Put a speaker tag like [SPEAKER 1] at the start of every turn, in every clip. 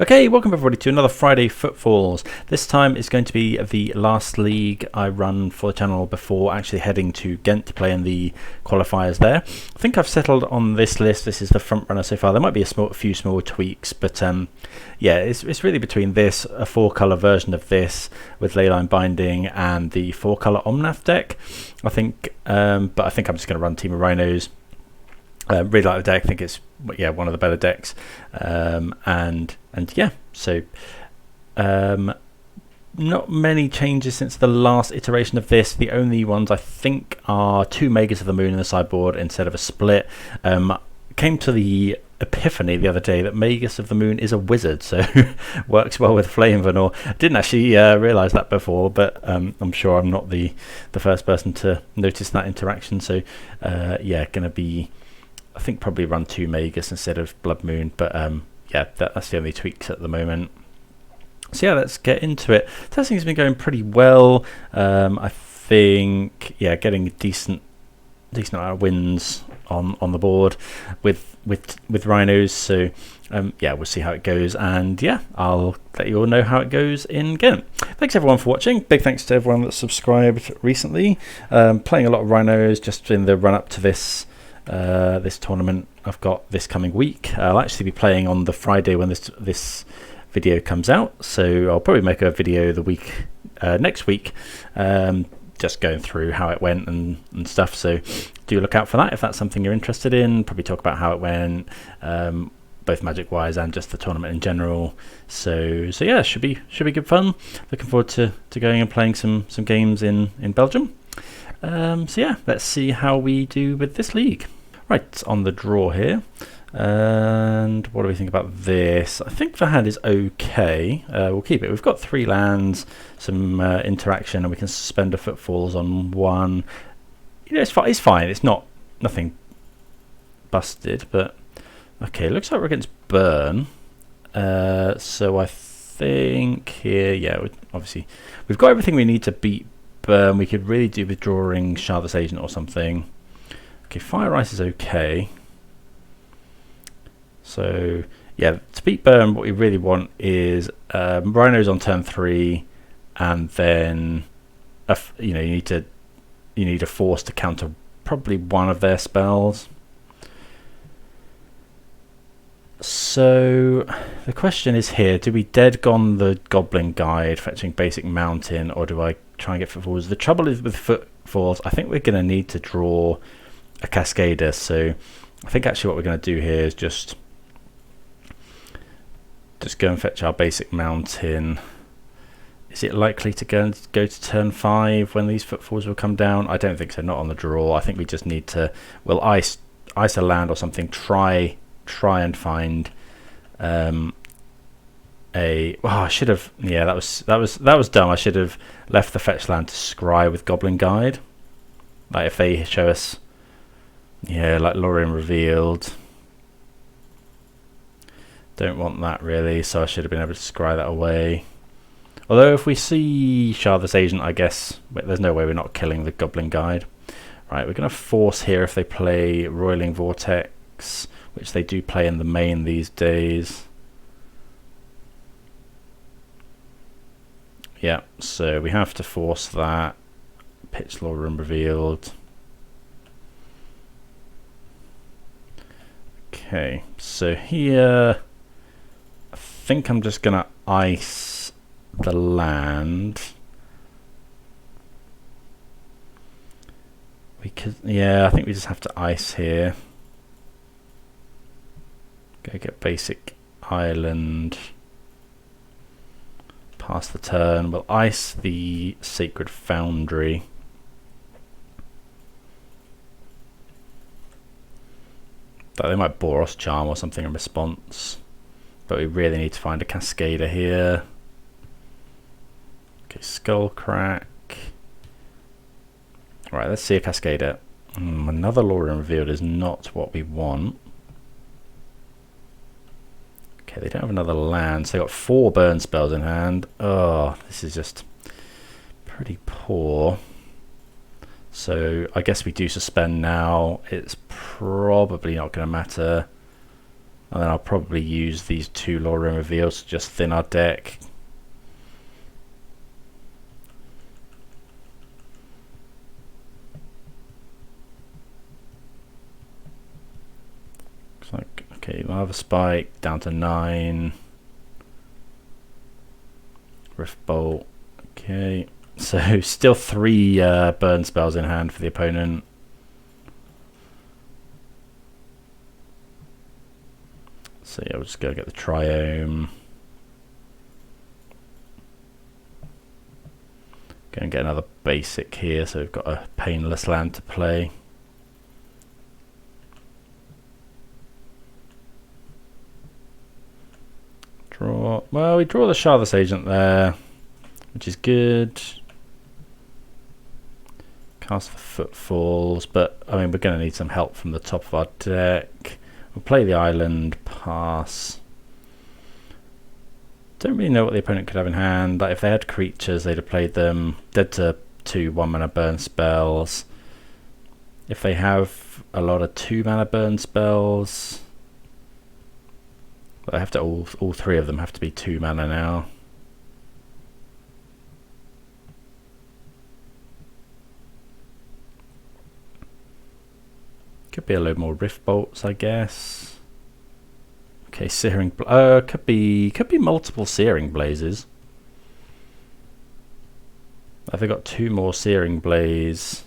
[SPEAKER 1] Okay, welcome everybody to another Friday Footfalls. This time is going to be the last league I run for the channel before actually heading to Ghent to play in the qualifiers there. I think I've settled on this list. This is the front runner so far. There might be a few small tweaks, but yeah, it's really between this, a 4-colour version of this with Leyline Binding, and the 4-colour Omnath deck. I think, but I think I'm just going to run Temur Rhinos. Really like the deck. I think it's one of the better decks, and yeah, so not many changes since the last iteration of this. The only ones I think are 2 Magus of the Moon in the sideboard instead of a split. Came to the epiphany the other day that Magus of the Moon is a wizard, so works well with Flame of Anor. Didn't actually realise that before, but I'm sure I'm not the first person to notice that interaction. So yeah, gonna be, I think, probably run 2 Magus instead of Blood Moon, but yeah, that's the only tweaks at the moment. So yeah, let's get into it. Testing's been going pretty well. I think, yeah, getting a decent amount of wins on the board with Rhinos. So yeah, we'll see how it goes, and yeah, I'll let you all know how it goes in Ghent. Thanks everyone for watching. Big thanks to everyone that's subscribed recently. Playing a lot of Rhinos just in the run up to this tournament I've got this coming week. I'll actually be playing on the Friday when this video comes out, so I'll probably make a video the week next week, just going through how it went and stuff. So do look out for that if that's something you're interested in. Probably talk about how it went, both Magic wise and just the tournament in general. So yeah, should be good fun. Looking forward to going and playing some games in Belgium. So yeah, let's see how we do with this league. Right, on the draw here, and what do we think about this? I think the hand is okay. We'll keep it. We've got 3 lands, some interaction, and we can suspend a Footfalls on 1. You know, it's fine. It's nothing busted, but okay. Looks like we're against Burn. So I think here, yeah, obviously we've got everything we need to beat Burn. We could really do with drawing Shardless Agent or something. Okay, Fire Ice is okay. So yeah, to beat Burn, what we really want is Rhinos on turn 3, and then you need a Force to counter probably one of their spells. So the question is here: do we dead gone the Goblin Guide, fetching basic Mountain, or do I try and get Footfalls? The trouble is with Footfalls, I think we're going to need to draw a Cascader. So I think actually what we're going to do here is just go and fetch our basic Mountain. Is it likely to go to turn 5 when these Footfalls will come down? I don't think so. Not on the draw. I think we just need to, well, ice a land or something. Try and find I should have, yeah, that was dumb. I should have left the fetch land to scry with Goblin Guide. Like if they show us, yeah, like Lórien revealed. Don't want that really, so I should have been able to scry that away. Although if we see Shardless Agent, I guess there's no way we're not killing the Goblin Guide. Right, we're going to force here if they play Roiling Vortex, which they do play in the main these days. Yeah, so we have to force that. Pitch Lórien revealed. Okay, so here I think I'm just going to ice the land. Yeah, I think we just have to ice here. Go get basic island. Pass the turn. We'll ice the Sacred Foundry. But they might Boros Charm or something in response. But we really need to find a Cascader here. Okay, Skullcrack. Right, let's see a Cascader. Another Lórien revealed is not what we want. Okay, they don't have another land, so they got 4 burn spells in hand. Oh, this is just pretty poor. So I guess we do suspend now. It's probably not going to matter. And then I'll probably use these 2 Lórien reveals to just thin our deck. Looks like, okay, Lava Spike down to 9. Rift Bolt. Okay, so still 3 burn spells in hand for the opponent. So yeah, we'll just go get the Triome. Go and get another basic here, so we've got a painless land to play. Draw. Well, we draw the Shardless Agent there, which is good. Cast the Footfalls, but I mean, we're going to need some help from the top of our deck. We'll play the island, pass. Don't really know what the opponent could have in hand. Like if they had creatures, they'd have played them. Dead to 2 1-mana burn spells. If they have a lot of 2-mana burn spells, but I have to all 3 of them have to be 2 mana now. Could be a load more Rift Bolts, I guess. Okay, Searing. Could be multiple Searing Blazes. Have they got 2 more Searing Blaze?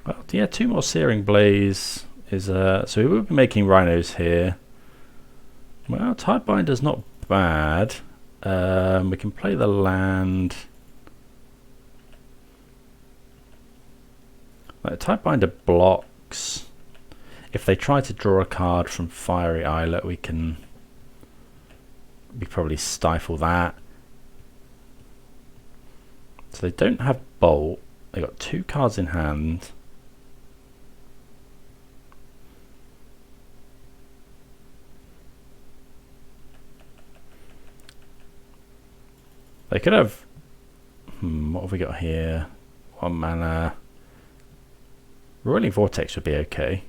[SPEAKER 1] Well, yeah, 2 more Searing Blaze is so we will be making Rhinos here. Well, Tidebinder's not bad. We can play the land. Like, Tidebinder blocks. If they try to draw a card from Fiery Islet, we probably stifle that. So they don't have Bolt. They got 2 cards in hand. They could have. What have we got here? 1 mana. Rolling Vortex would be okay.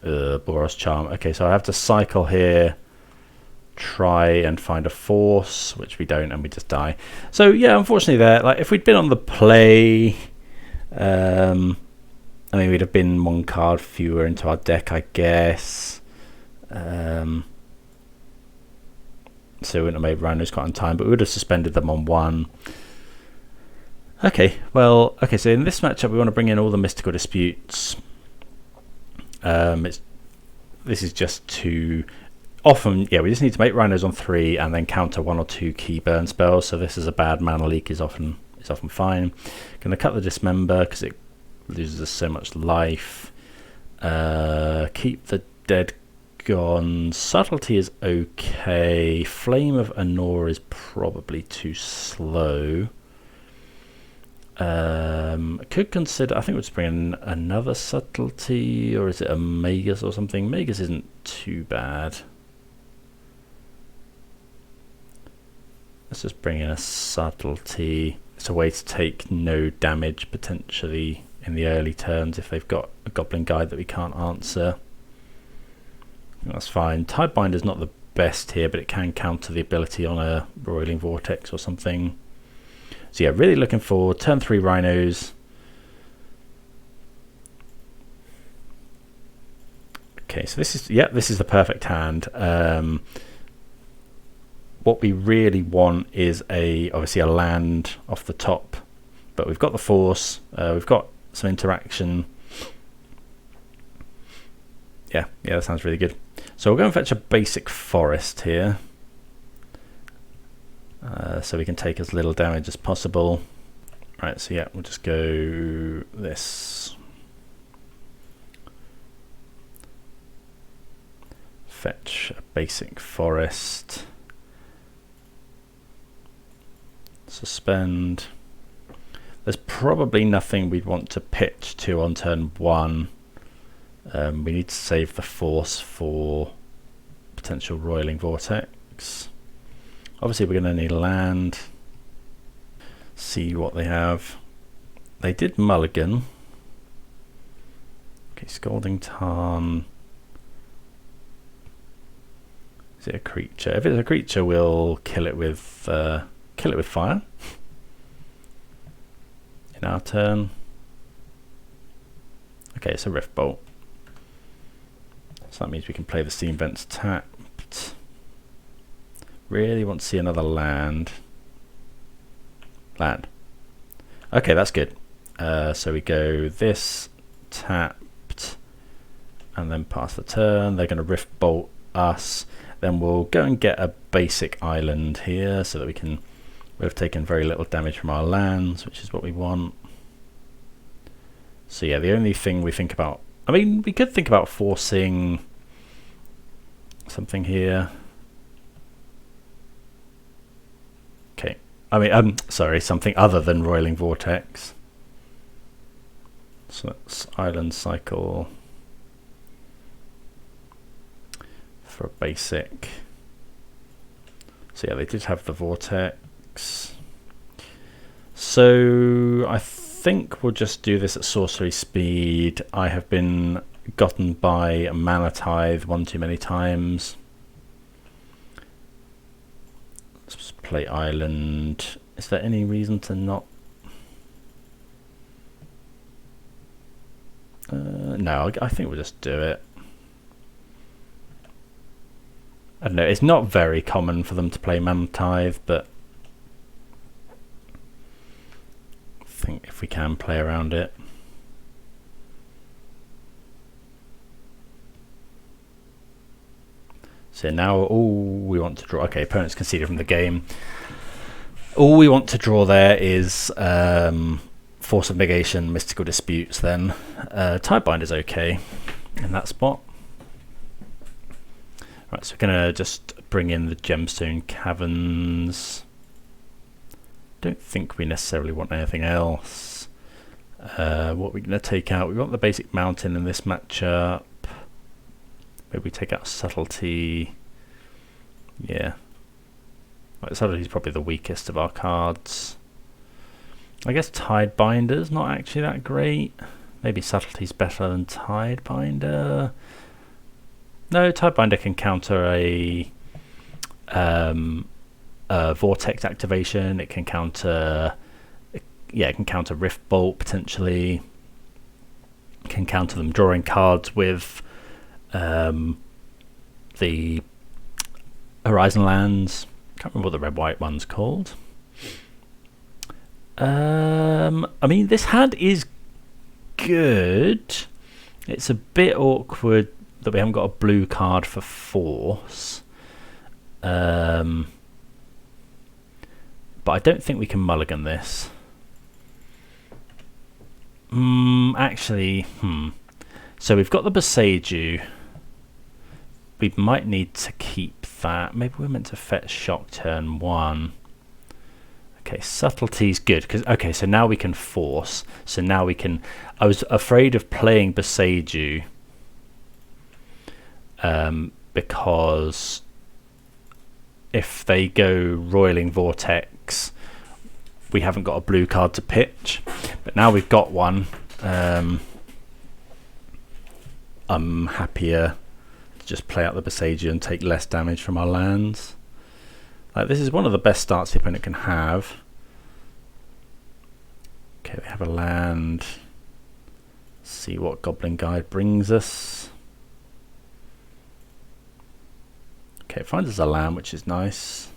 [SPEAKER 1] Boros Charm. Okay, so I have to cycle here, try and find a force, which we don't, and we just die. So yeah, unfortunately there, like if we'd been on the play, I mean we'd have been 1 card fewer into our deck, I guess. So we wouldn't have made Rhinos quite on time, but we would have suspended them on 1. Okay, well, okay, so in this matchup we want to bring in all the Mystical Disputes. This is just to often, yeah, we just need to make Rhinos on 3 and then counter 1 or 2 key burn spells. So this is a bad mana leak is often fine. Going to cut the Dismember because it loses us so much life. Keep the Dead Gone. Subtlety is okay. Flame of Anor is probably too slow. Could consider, I think we'll just bring in another Subtlety, or is it a Magus or something? Magus isn't too bad. Let's just bring in a Subtlety. It's a way to take no damage potentially in the early turns if they've got a Goblin Guide that we can't answer. That's fine. Tidebinder's not the best here, but it can counter the ability on a Roiling Vortex or something. So yeah, really looking for turn 3 Rhinos. Okay, so this is the perfect hand. What we really want is obviously a land off the top, but we've got the force, we've got some interaction. Yeah, that sounds really good. So we'll go and fetch a basic forest here, so we can take as little damage as possible. Right, so yeah, we'll just go this. Fetch a basic forest. Suspend. There's probably nothing we'd want to pitch to on turn 1. We need to save the force for potential roiling vortex. Obviously we're going to need land. See what they have. They did mulligan. Okay, Scalding Tarn. Is it a creature? If it's a creature, we'll kill it with fire. In our turn. Okay, it's a Rift Bolt. So that means we can play the Steam Vents tapped. Really want to see another land. Okay, that's good. So we go this, tapped, and then pass the turn. They're going to Rift Bolt us. Then we'll go and get a basic island here so that we've taken very little damage from our lands, which is what we want. So yeah, the only thing we think about, I mean, we could think about forcing something here. Okay, I mean, sorry, something other than Roiling Vortex. So that's Island Cycle for a basic. So yeah, they did have the Vortex. So I think we'll just do this at sorcery speed. I have been gotten by a Mana Tithe one too many times. Let's just play Island. Is there any reason to not? No, I think we'll just do it. I don't know, it's not very common for them to play Mana Tithe, but I think if we can play around it. So now all we want to draw, okay, opponents conceded from the game. All we want to draw there is Force of Negation, Mystical Disputes then. Tidebinder is okay in that spot. Right, so we're going to just bring in the Gemstone Caverns. Don't think we necessarily want anything else. What we're going to take out, we want the basic mountain in this matchup. Maybe we take out Subtlety. Yeah. Right, Subtlety is probably the weakest of our cards. I guess Tidebinder's not actually that great. Maybe Subtlety's better than Tidebinder. No, Tidebinder can counter a Vortex activation. It can counter, yeah, it can counter Rift Bolt potentially. It can counter them drawing cards with the Horizon lands. Can't remember what the red-white one's called. I mean, this hand is good. It's a bit awkward that we haven't got a blue card for Force. But I don't think we can mulligan this. Actually, So we've got the Boseiju. We might need to keep that. Maybe we're meant to fetch Shock turn 1. Okay, Subtlety's good because okay, so now we can force. So now we can. I was afraid of playing Boseiju because if they go Roiling Vortex, we haven't got a blue card to pitch. But now we've got one. I'm happier to just play out the Boseiju and take less damage from our lands. Like, this is one of the best starts the opponent can have. Okay, they have a land. Let's see what Goblin Guide brings us. Okay, it finds us a land, which is nice.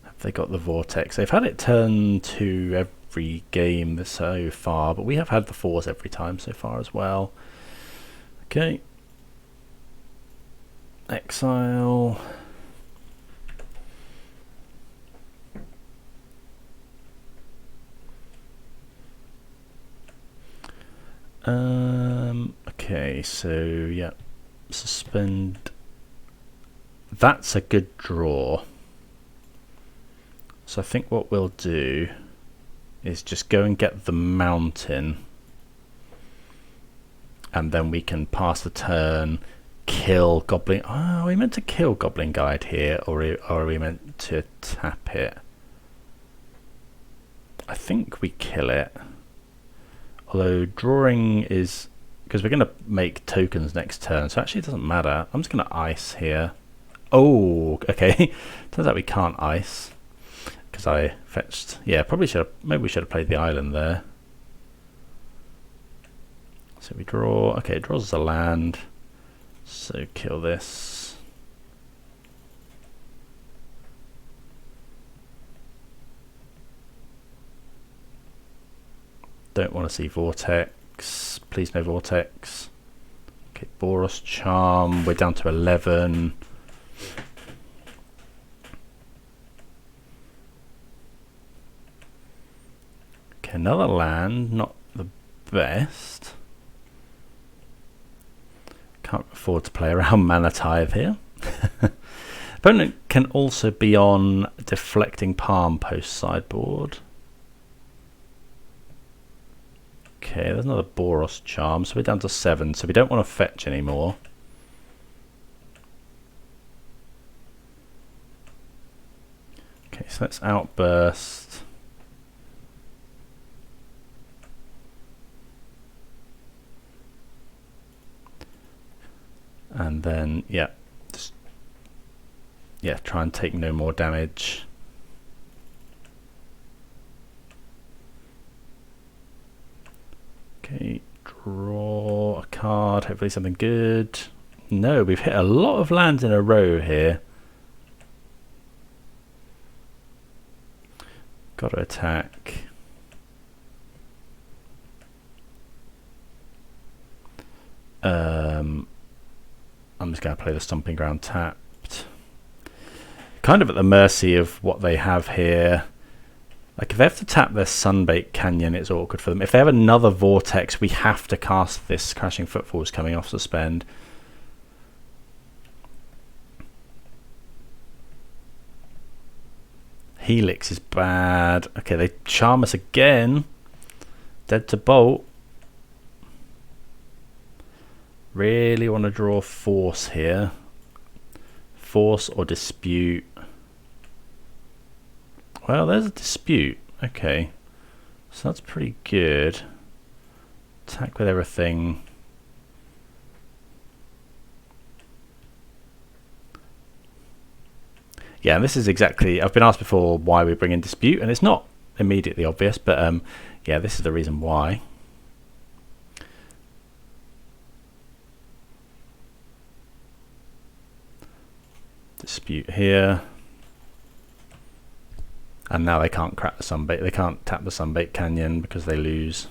[SPEAKER 1] Have they got the Vortex? They've had it turn 2 every game so far, but we have had the Force every time so far as well. Okay. Exile. Okay, so yeah, suspend. That's a good draw. So I think what we'll do is just go and get the mountain, and then we can pass the turn, kill Goblin. Oh, are we meant to kill Goblin Guide here, or are we meant to tap it? I think we kill it. Although drawing is, because we're going to make tokens next turn, so actually it doesn't matter. I'm just going to ice here. Oh, okay. Turns out we can't ice because I fetched. Yeah, probably should have. Maybe we should have played the island there. So we draw. Okay, it draws us a land. So kill this. Don't want to see Vortex. Please no Vortex. Okay, Boros Charm. We're down to 11. Okay, another land. Not the best. Can't afford to play around Mana Tithe here. Opponent can also be on Deflecting Palm post sideboard. Okay, there's another Boros Charm, so we're down to 7, so we don't want to fetch anymore. Okay, so let's Outburst. And then, yeah, just try and take no more damage. Okay, draw a card, hopefully something good. No, we've hit a lot of lands in a row here. Got to attack. I'm just going to play the Stomping Ground tapped. Kind of at the mercy of what they have here. Like, if they have to tap their Sunbaked Canyon, it's awkward for them. If they have another Vortex, we have to cast this Crashing Footfalls coming off suspend. Helix is bad. Okay, they charm us again. Dead to Bolt. Really want to draw Force here. Force or Dispute. Well, there's a Dispute. Okay. So that's pretty good. Attack with everything. Yeah, and this is exactly... I've been asked before why we bring in Dispute, and it's not immediately obvious, but yeah, this is the reason why. Dispute here. And now they can't crack the Sunbaked. They can't tap the Sunbaked Canyon because they lose.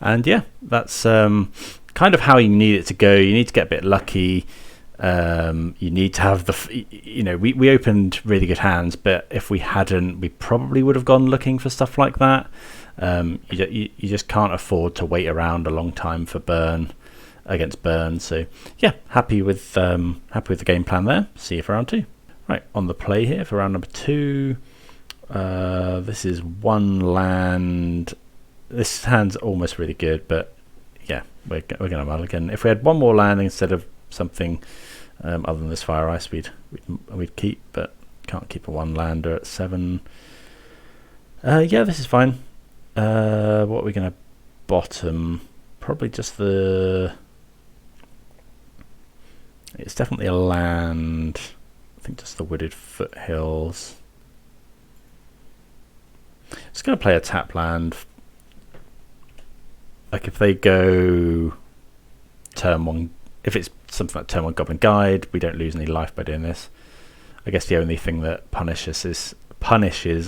[SPEAKER 1] And yeah, that's kind of how you need it to go. You need to get a bit lucky. You need to have the... You know, we opened really good hands, but if we hadn't, we probably would have gone looking for stuff like that. You just can't afford to wait around a long time for burn against burn. So yeah, happy with the game plan there. See you for round 2. Right, on the play here for round number 2. This is one land. This hand's almost really good, but yeah, we're gonna mulligan. If we had one more land instead of something other than this Fire Ice, we'd keep, but can't keep a one lander at 7. Yeah, this is fine. What are we gonna bottom? Probably just the... It's definitely a land. I think just the Wooded Foothills. Just going to play a tap land. Like if they go turn 1, if it's something like turn 1 Goblin Guide, we don't lose any life by doing this. I guess the only thing that punishes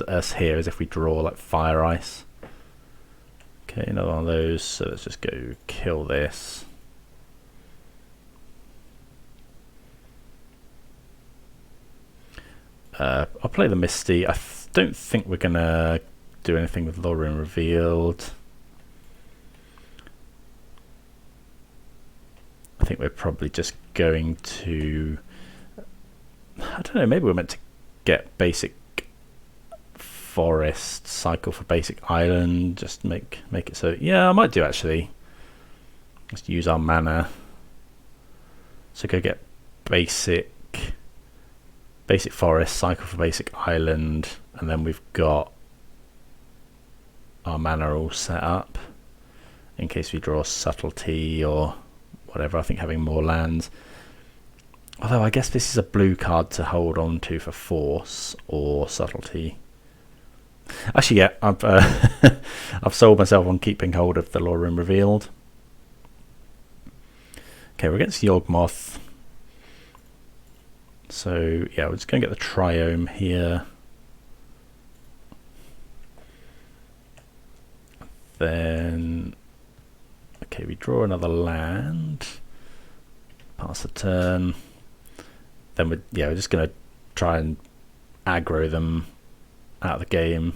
[SPEAKER 1] us here is if we draw like Fire Ice. Okay, another one of those. So let's just go kill this. I'll play the Misty. I don't think we're going to do anything with Lórien revealed. I think we're probably just going to... I don't know, maybe we're meant to get basic forest, cycle for basic island, just make it so. Yeah, I might do actually. Just use our mana. So go get basic forest, cycle for basic island, and then we've got our mana all set up in case we draw subtlety or whatever. I think having more lands. Although I guess this is a blue card to hold on to for force or subtlety. Actually, yeah, I've I've sold myself on keeping hold of the Lórien revealed. Okay, we're against Yawgmoth. So yeah, we're just going to get the Triome here. Then, okay, we draw another land. Pass the turn. Then we're just going to try and aggro them out of the game.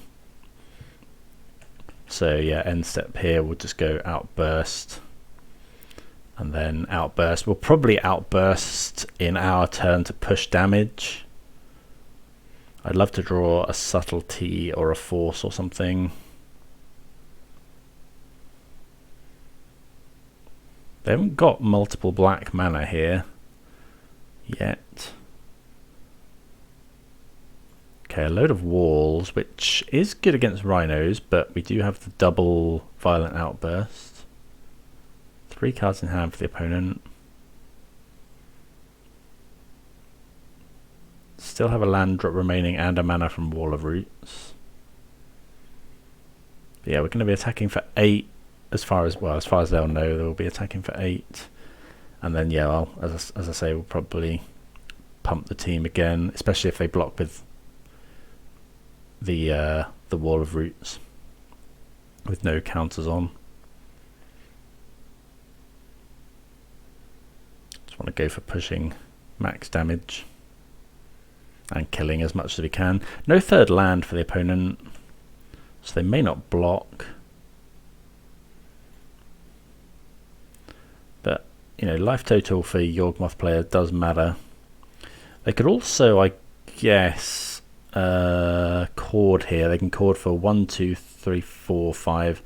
[SPEAKER 1] So yeah, end step here, we'll just go Outburst. And then Outburst. We'll probably Outburst in our turn to push damage. I'd love to draw a Subtlety or a Force or something. They haven't got multiple black mana here yet. Okay, a load of walls, which is good against Rhinos, but we do have the double Violent Outburst. 3 cards in hand for the opponent. Still have a land drop remaining and a mana from Wall of Roots. But yeah, we're going to be attacking for 8. As far as they'll know, they'll be attacking for 8. And then yeah, as I say, we'll probably pump the team again, especially if they block with the Wall of Roots with no counters on. Just want to go for pushing max damage and killing as much as we can. No third land for the opponent, so they may not block. But you know, life total for Yawgmoth player does matter. They could also, I guess, chord here. They can chord for 1, 2, 3, 4, 5,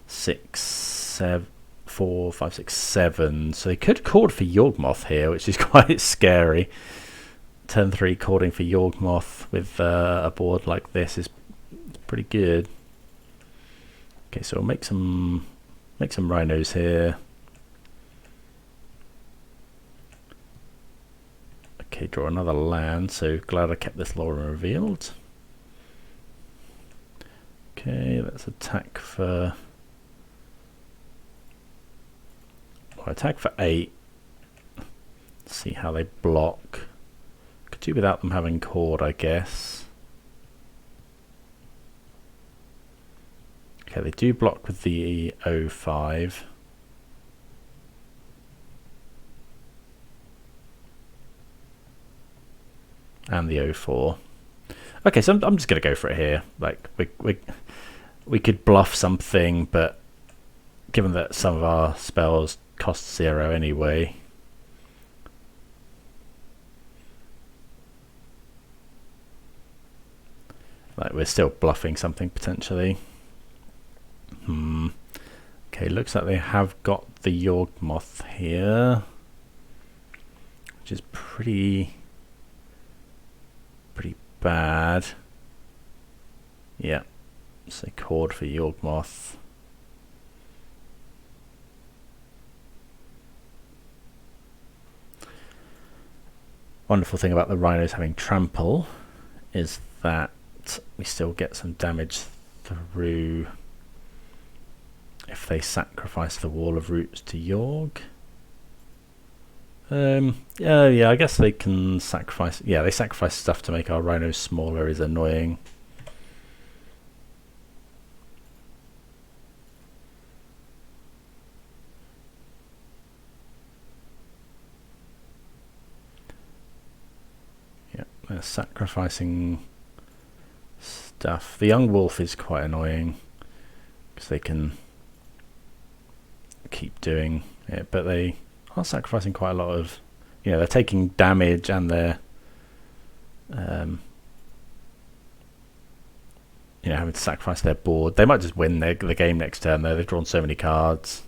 [SPEAKER 1] 6, 7, 4, 5, 6, 7. So they could chord for Yawgmoth here, which is quite scary. Turn 3 chording for Yawgmoth with a board like this is pretty good. Okay, so we'll make some rhinos here. Okay, draw another land, so glad I kept this Lórien revealed. Okay, let's attack for... I'll attack for 8. See how they block. Could do without them having chord, I guess. Okay, they do block with the 05. And the 04. Okay, so I'm just going to go for it here. Like we could bluff something, but given that some of our spells cost 0 anyway, like we're still bluffing something potentially. Okay, looks like they have got the Yawgmoth here, which is pretty bad. Yeah, so chord for Yawgmoth. Wonderful thing about the Rhinos having trample is that we still get some damage through if they sacrifice the Wall of Roots to Yawg. Yeah, I guess they can sacrifice. Yeah, they sacrifice stuff to make our rhinos smaller is annoying. Yeah, they're sacrificing stuff. The young wolf is quite annoying because they can keep doing it, but they are sacrificing quite a lot of, they're taking damage and they're having to sacrifice their board. They might just win the game next turn though. They've drawn so many cards.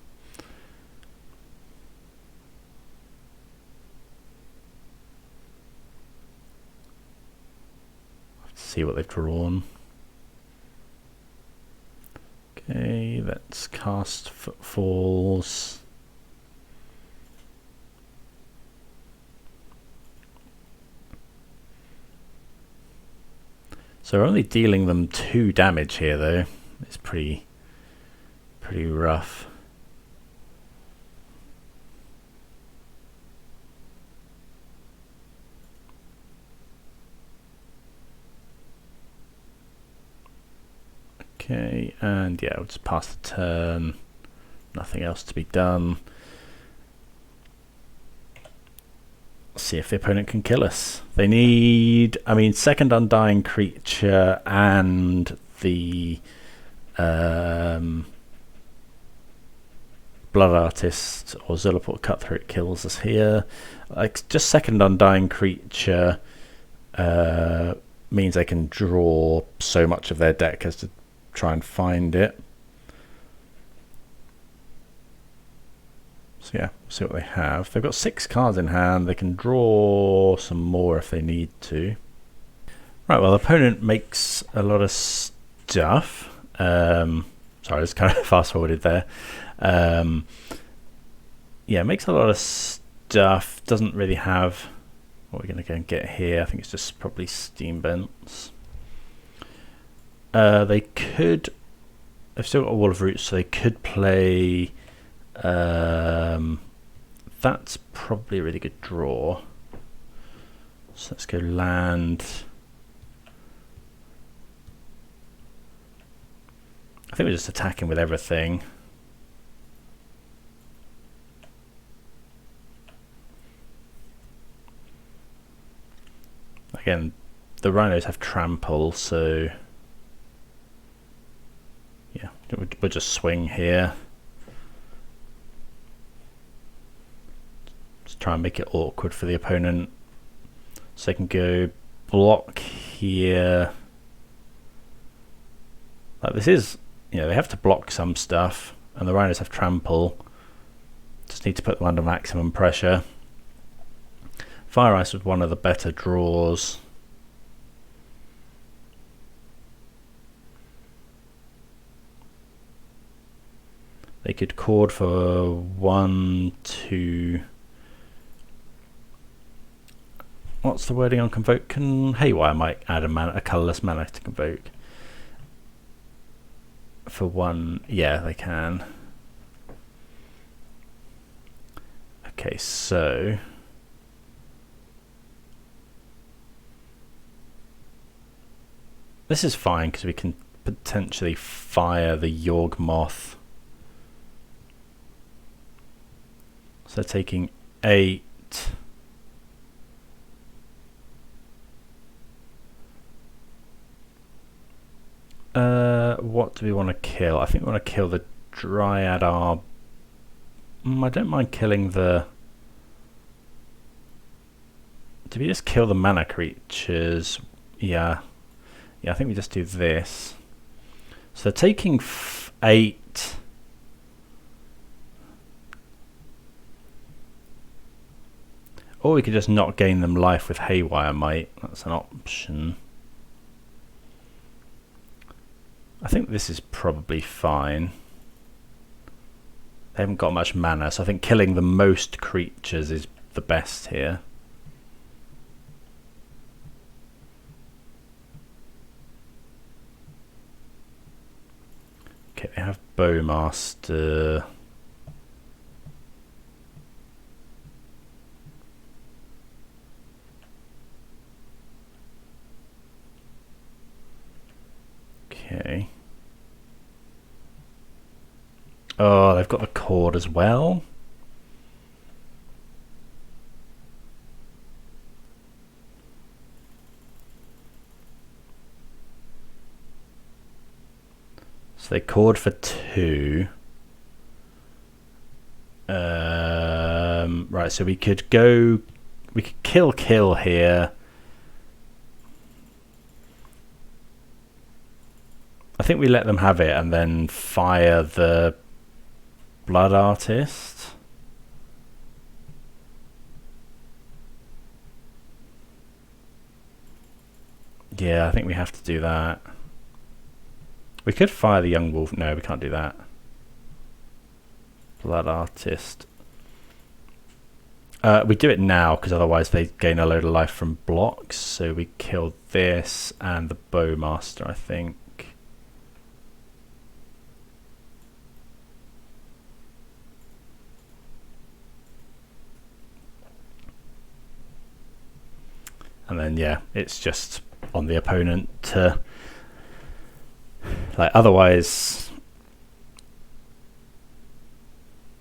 [SPEAKER 1] Let's see what they've drawn. Okay, let's cast Footfalls. So we're only dealing them 2 damage here though. It's pretty rough. Okay, and yeah, we'll just pass the turn. Nothing else to be done. See if the opponent can kill us. They need, I mean, second Undying Creature and the Blood Artist or Zulaport Cutthroat kills us here. Like, just second Undying Creature means they can draw so much of their deck as to try and find it. So yeah, we'll see what they have. They've got 6 cards in hand. They can draw some more if they need to. Right, well, the opponent makes a lot of stuff. Sorry, I just kind of fast forwarded there. Yeah, makes a lot of stuff. Doesn't really have what we're going to go and get here. I think it's just probably Steam Vents. They could, they've still got a Wall of Roots, so they could play. That's probably a really good draw. So let's go land. I think we're just attacking with everything. Again, the Rhinos have trample, so yeah, we'll just swing here. Just try and make it awkward for the opponent. So they can go block here. Like, this is, they have to block some stuff, and the Rhinos have trample. Just need to put them under maximum pressure. Fire Ice was one of the better draws. They could chord for 1, 2. What's the wording on Convoke? Can Haywire might add a colourless mana to Convoke. For 1, yeah, they can. Okay, so this is fine because we can potentially fire the Yawgmoth. So they're taking 8. What do we want to kill? I think we want to kill the Dryad Arb. I don't mind killing the... Do we just kill the mana creatures? Yeah. Yeah, I think we just do this. So taking 8. Or we could just not gain them life with Haywire Might. That's an option. I think this is probably fine. They haven't got much mana, so I think killing the most creatures is the best here. Okay, they have Bowmaster. Okay. Oh, they've got the chord as well. So they chord for 2. Right, so we could go, we could kill here. I think we let them have it and then fire the Blood Artist. Yeah, I think we have to do that. We could fire the Young Wolf. No, we can't do that. Blood Artist. We do it now because otherwise they gain a load of life from blocks. So we kill this and the Bowmaster, I think. And then yeah, it's just on the opponent to, like, otherwise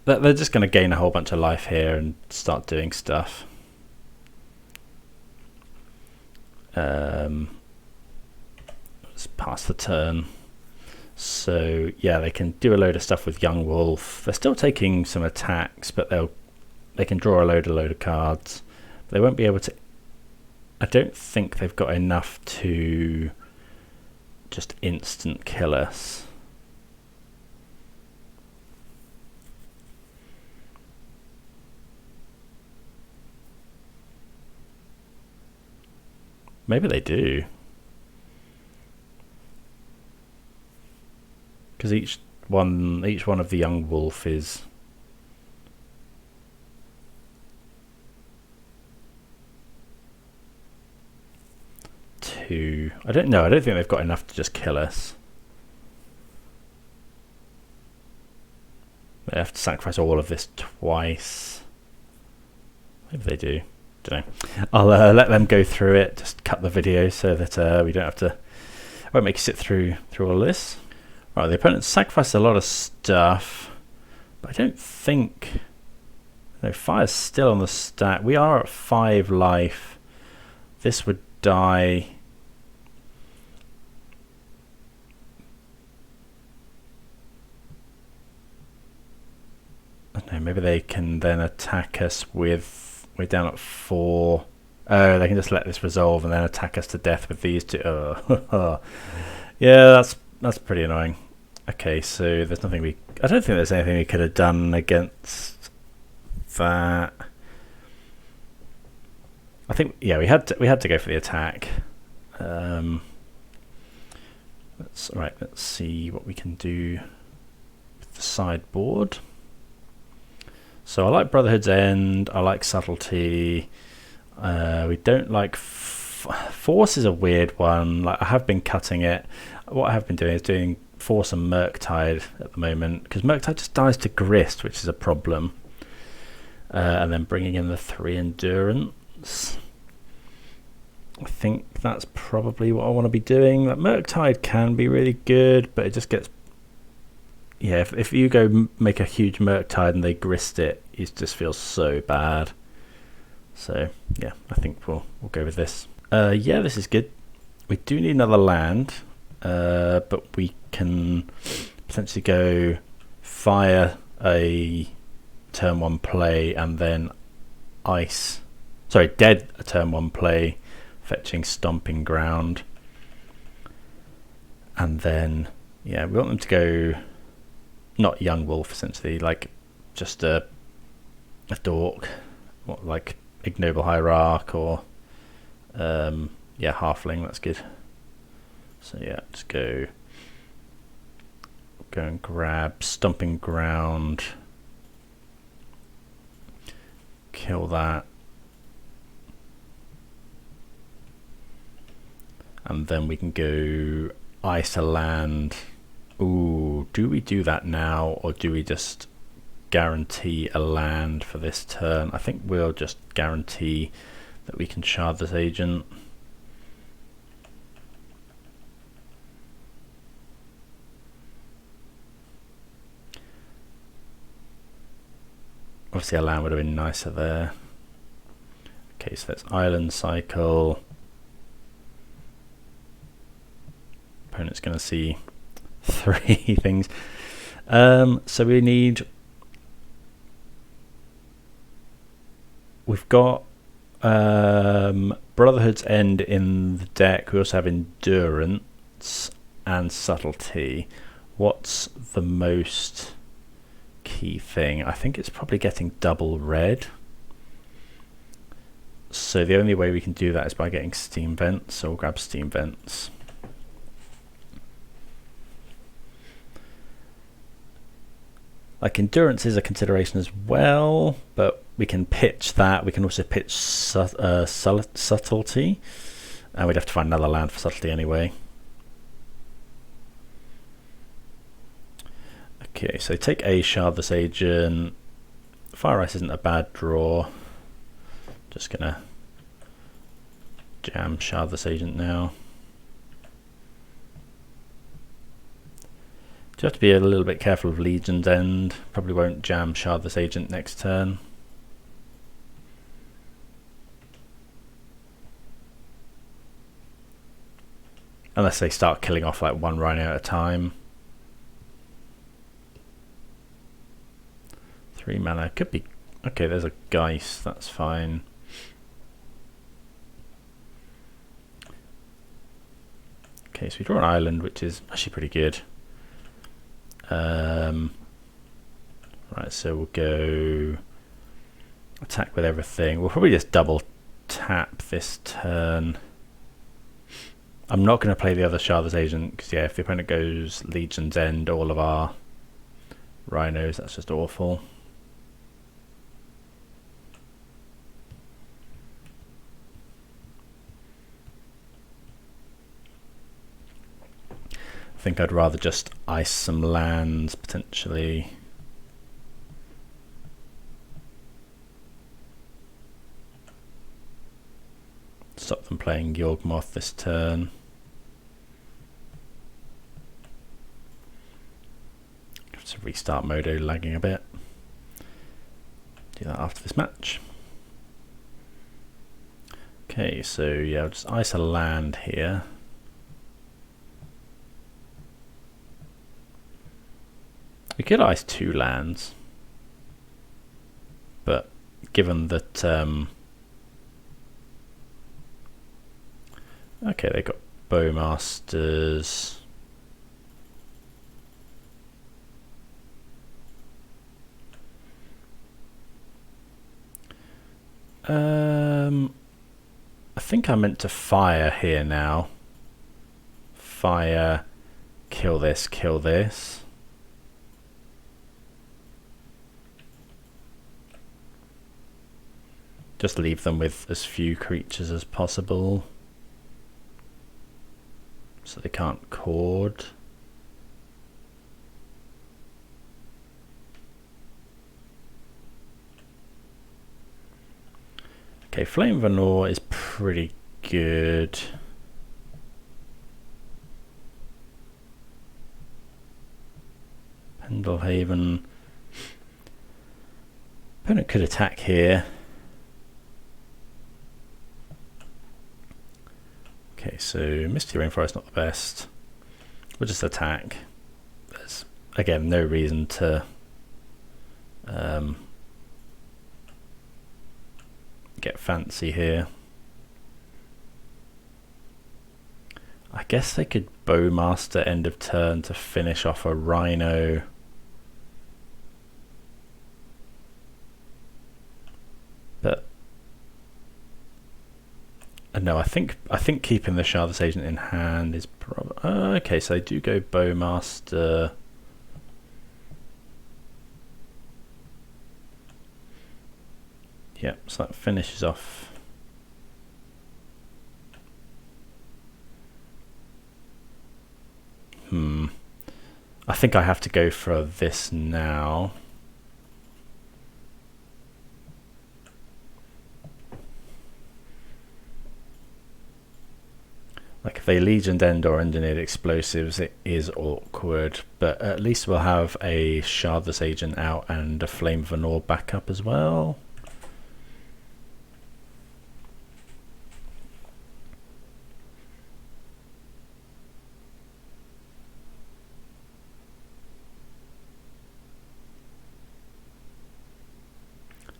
[SPEAKER 1] they're just going to gain a whole bunch of life here and start doing stuff. Let's pass the turn. So yeah, they can do a load of stuff with Young Wolf. They're still taking some attacks, but they can draw a load of cards. They won't be able to. I don't think they've got enough to just instant kill us. Maybe they do. Because each one of the Young Wolf is two. I don't know. I don't think they've got enough to just kill us. They have to sacrifice all of this twice. Maybe they do. Don't know. I'll let them go through it. Just cut the video so that we don't have to. I won't make you sit through all of this. Right, the opponent sacrificed a lot of stuff, but I don't think. No, fire's still on the stat. We are at 5 life. This would die. I don't know, maybe they can then attack us with. We're down at 4. Oh, they can just let this resolve and then attack us to death with these two. Oh. Yeah, that's pretty annoying. Okay, so there's nothing we. I don't think there's anything we could have done against that. I think yeah, we had to go for the attack. Let's see what we can do with the sideboard. So I like Brotherhood's End. I like Subtlety. We don't like Force is a weird one. Like I have been cutting it. What I have been doing is doing Force and Murktide at the moment because Murktide just dies to Grist, which is a problem. And then bringing in the 3 Endurance. I think that's probably what I want to be doing. That Murktide can be really good, but it just gets. Yeah, if you go make a huge Murktide and they Grist it, it just feels so bad. So yeah, I think we'll go with this. Yeah, this is good. We do need another land, but we can potentially go fire a turn 1 play and then dead a turn 1 play, fetching Stomping Ground, and then yeah, we want them to go not Young Wolf, essentially, like just a dork, like Ignoble Hierarch or yeah, Halfling. That's good. So yeah, just go and grab Stomping Ground, kill that, and then we can go ice a land. Ooh, do we do that now or do we just guarantee a land for this turn? I think we'll just guarantee that we can Shardless Agent. Obviously a land would have been nicer there. Okay, so that's Island Cycle. Opponent's going to see 3 things. So we've got Brotherhood's End in the deck. We also have Endurance. and Subtlety. What's the most key thing? I think it's probably getting double red. So the only way we can do that is by getting Steam Vents, so we'll grab Steam Vents. Like Endurance is a consideration as well, but we can pitch that. We can also pitch Subtlety, and we'd have to find another land for Subtlety anyway. Okay, so take a Shardless Agent. Fire Ice isn't a bad draw. Just gonna jam Shardless Agent now. Do have to be a little bit careful of Legion's End. Probably won't jam Shardless Agent next turn. Unless they start killing off like one Rhino at a time. 3 mana, could be... Okay, there's a Geist, that's fine. Okay, so we draw an island, which is actually pretty good. Right, so we'll go attack with everything. We'll probably just double tap this turn. I'm not going to play the other Shardless Agent, because yeah, if the opponent goes Legion's End, all of our Rhinos, that's just awful. I think I'd rather just ice some lands, potentially. Stop them playing Yawgmoth this turn. Just restart Modo, lagging a bit. Do that after this match. Okay, so yeah, I'll just ice a land here. We could ice 2 lands, but given that okay, they got Bowmasters. I think I meant to fire here now. Fire, kill this, kill this. Just leave them with as few creatures as possible, so they can't cord. Okay, Flame of Anor is pretty good. Pendelhaven. Opponent could attack here. Okay, so Misty Rainforest not the best. We'll just attack. There's again no reason to get fancy here. I guess they could Bowmaster end of turn to finish off a Rhino. But no, I think keeping the Shardless Agent in hand is probably okay. So they do go Bowmaster. Yep, so that finishes off. I think I have to go for this now. Like if they Legioned End or Engineered Explosives, it is awkward, but at least we'll have a Shardless Agent out and a Flame of Anor backup as well.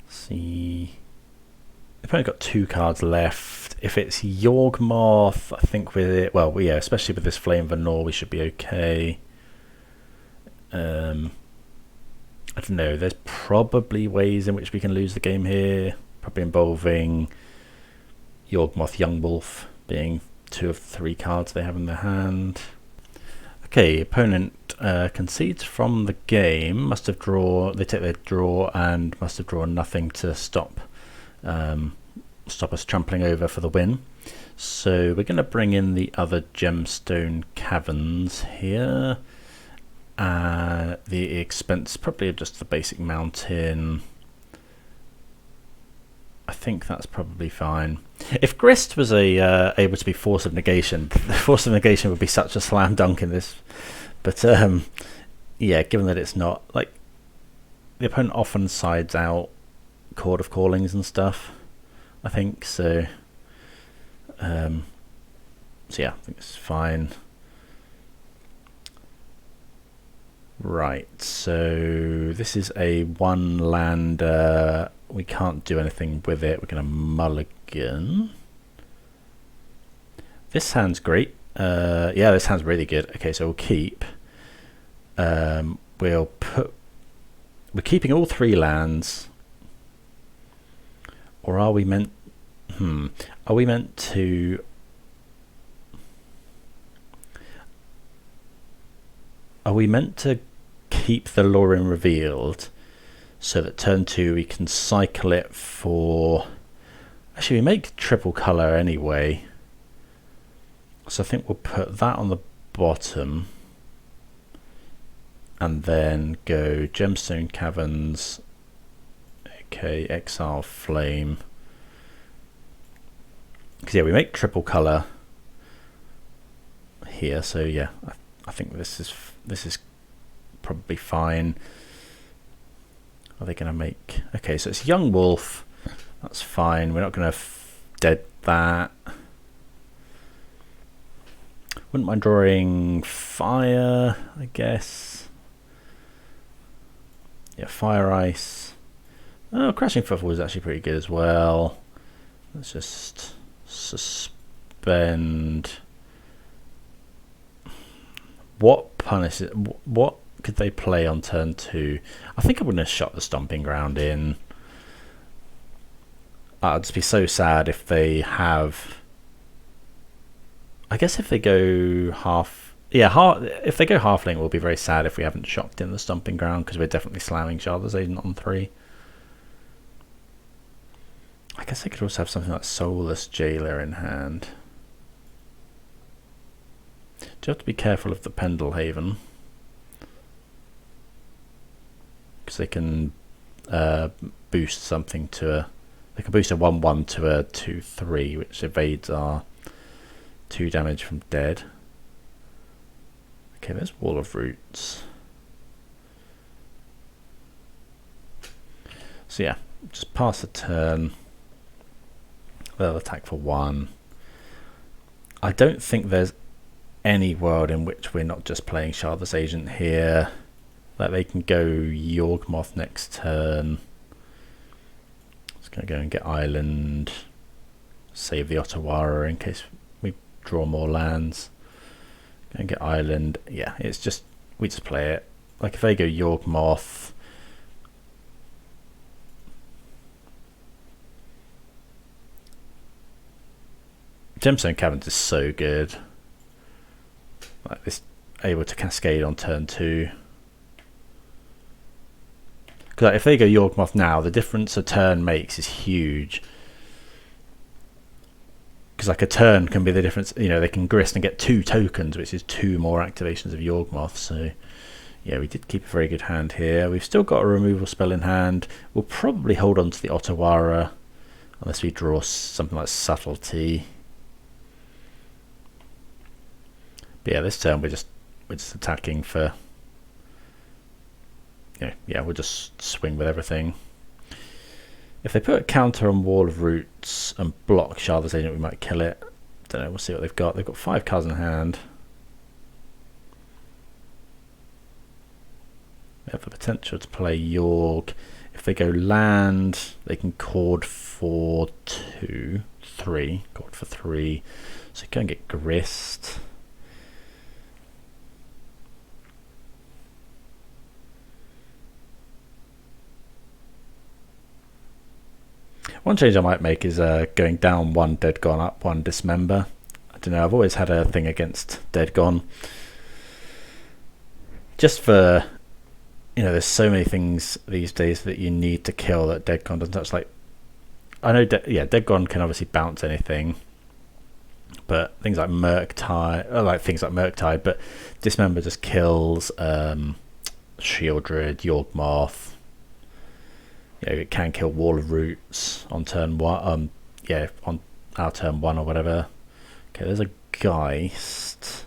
[SPEAKER 1] See, they've only got 2 cards left. If it's Yawgmoth, I think with it, well, yeah, especially with this Flame of Anor, we should be okay. I don't know, there's probably ways in which we can lose the game here, probably involving Yawgmoth, Young Wolf being 2 of 3 cards they have in their hand. Okay, opponent concedes from the game, must have they take their draw and must have drawn nothing to stop us trampling over for the win. So we're going to bring in the other Gemstone Caverns here. The expense probably of just the basic mountain. I think that's probably fine. If Grist was able to be Force of Negation, the Force of Negation would be such a slam dunk in this. But yeah, given that it's not, like, the opponent often sides out Chord of Callings and stuff, I think, so yeah, I think it's fine. Right, so this is a 1 lander. We can't do anything with it. We're going to mulligan. This hand's great. Yeah, this hand's really good. Okay, so we'll keep. We're keeping all 3 lands. Or are we meant... Are we meant to... Are we meant to keep the Lórien revealed so that turn 2 we can cycle it for... Actually, we make triple colour anyway. So I think we'll put that on the bottom. And then go Gemstone Caverns. Okay, Exile Flame. Because yeah, we make triple colour here. So yeah, I think this is probably fine. Are they going to make... Okay, so it's Young Wolf. That's fine. We're not going to dead that. Wouldn't mind drawing Fire, I guess. Yeah, Fire Ice. Oh, Crashing Footfalls is actually pretty good as well. Let's just suspend. What punishes? What could they play on turn 2? I think I wouldn't have shot the Stomping Ground in. I'd just be so sad if they have... I guess if they go half... Yeah, if they go halfling, we'll be very sad if we haven't shocked in the Stomping Ground, because we're definitely slamming Shardless Agent on 3. I guess I could also have something like Soulless Jailer in hand. Do you have to be careful of the Pendelhaven? Because they can boost something to a... They can boost a 1/1 to a 2/3, which evades our 2 damage from dead. Okay, there's Wall of Roots. So yeah, just pass the turn. They'll attack for 1. I don't think there's any world in which we're not just playing Shardless Agent here. Like, they can go Yawgmoth next turn. Just going to go and get Island. Save the Otawara in case we draw more lands. Go and get Island. Yeah, it's just... We just play it. Like, if they go Yawgmoth... Gemstone Caverns is so good. Like this, able to cascade on turn 2. Because like, if they go Yawgmoth now, the difference a turn makes is huge. Because like a turn can be the difference. You know, they can grist and get 2 tokens, which is 2 more activations of Yawgmoth. So yeah, we did keep a very good hand here. We've still got a removal spell in hand. We'll probably hold on to the Otawara unless we draw something like Subtlety. But yeah, this turn we're just attacking for... Yeah, we'll just swing with everything. If they put a counter on Wall of Roots and block Shardless Agent, we might kill it. Don't know, we'll see what they've got. They've got 5 cards in hand. They have the potential to play York. If they go land, they can chord for for 2, 3. Got for 3. So go and get Grist. One change I might make is going down 1 Dead Gone, up 1 Dismember. I don't know, I've always had a thing against Dead Gone. Just for, you know, there's so many things these days that you need to kill that Dead Gone doesn't touch. Like, I know, Dead Gone can obviously bounce anything, but things like Murktide, but Dismember just kills Shieldred, Yawgmoth. You know, it can kill Wall of Roots on turn 1. On our turn 1 or whatever. Okay, there's a Geist.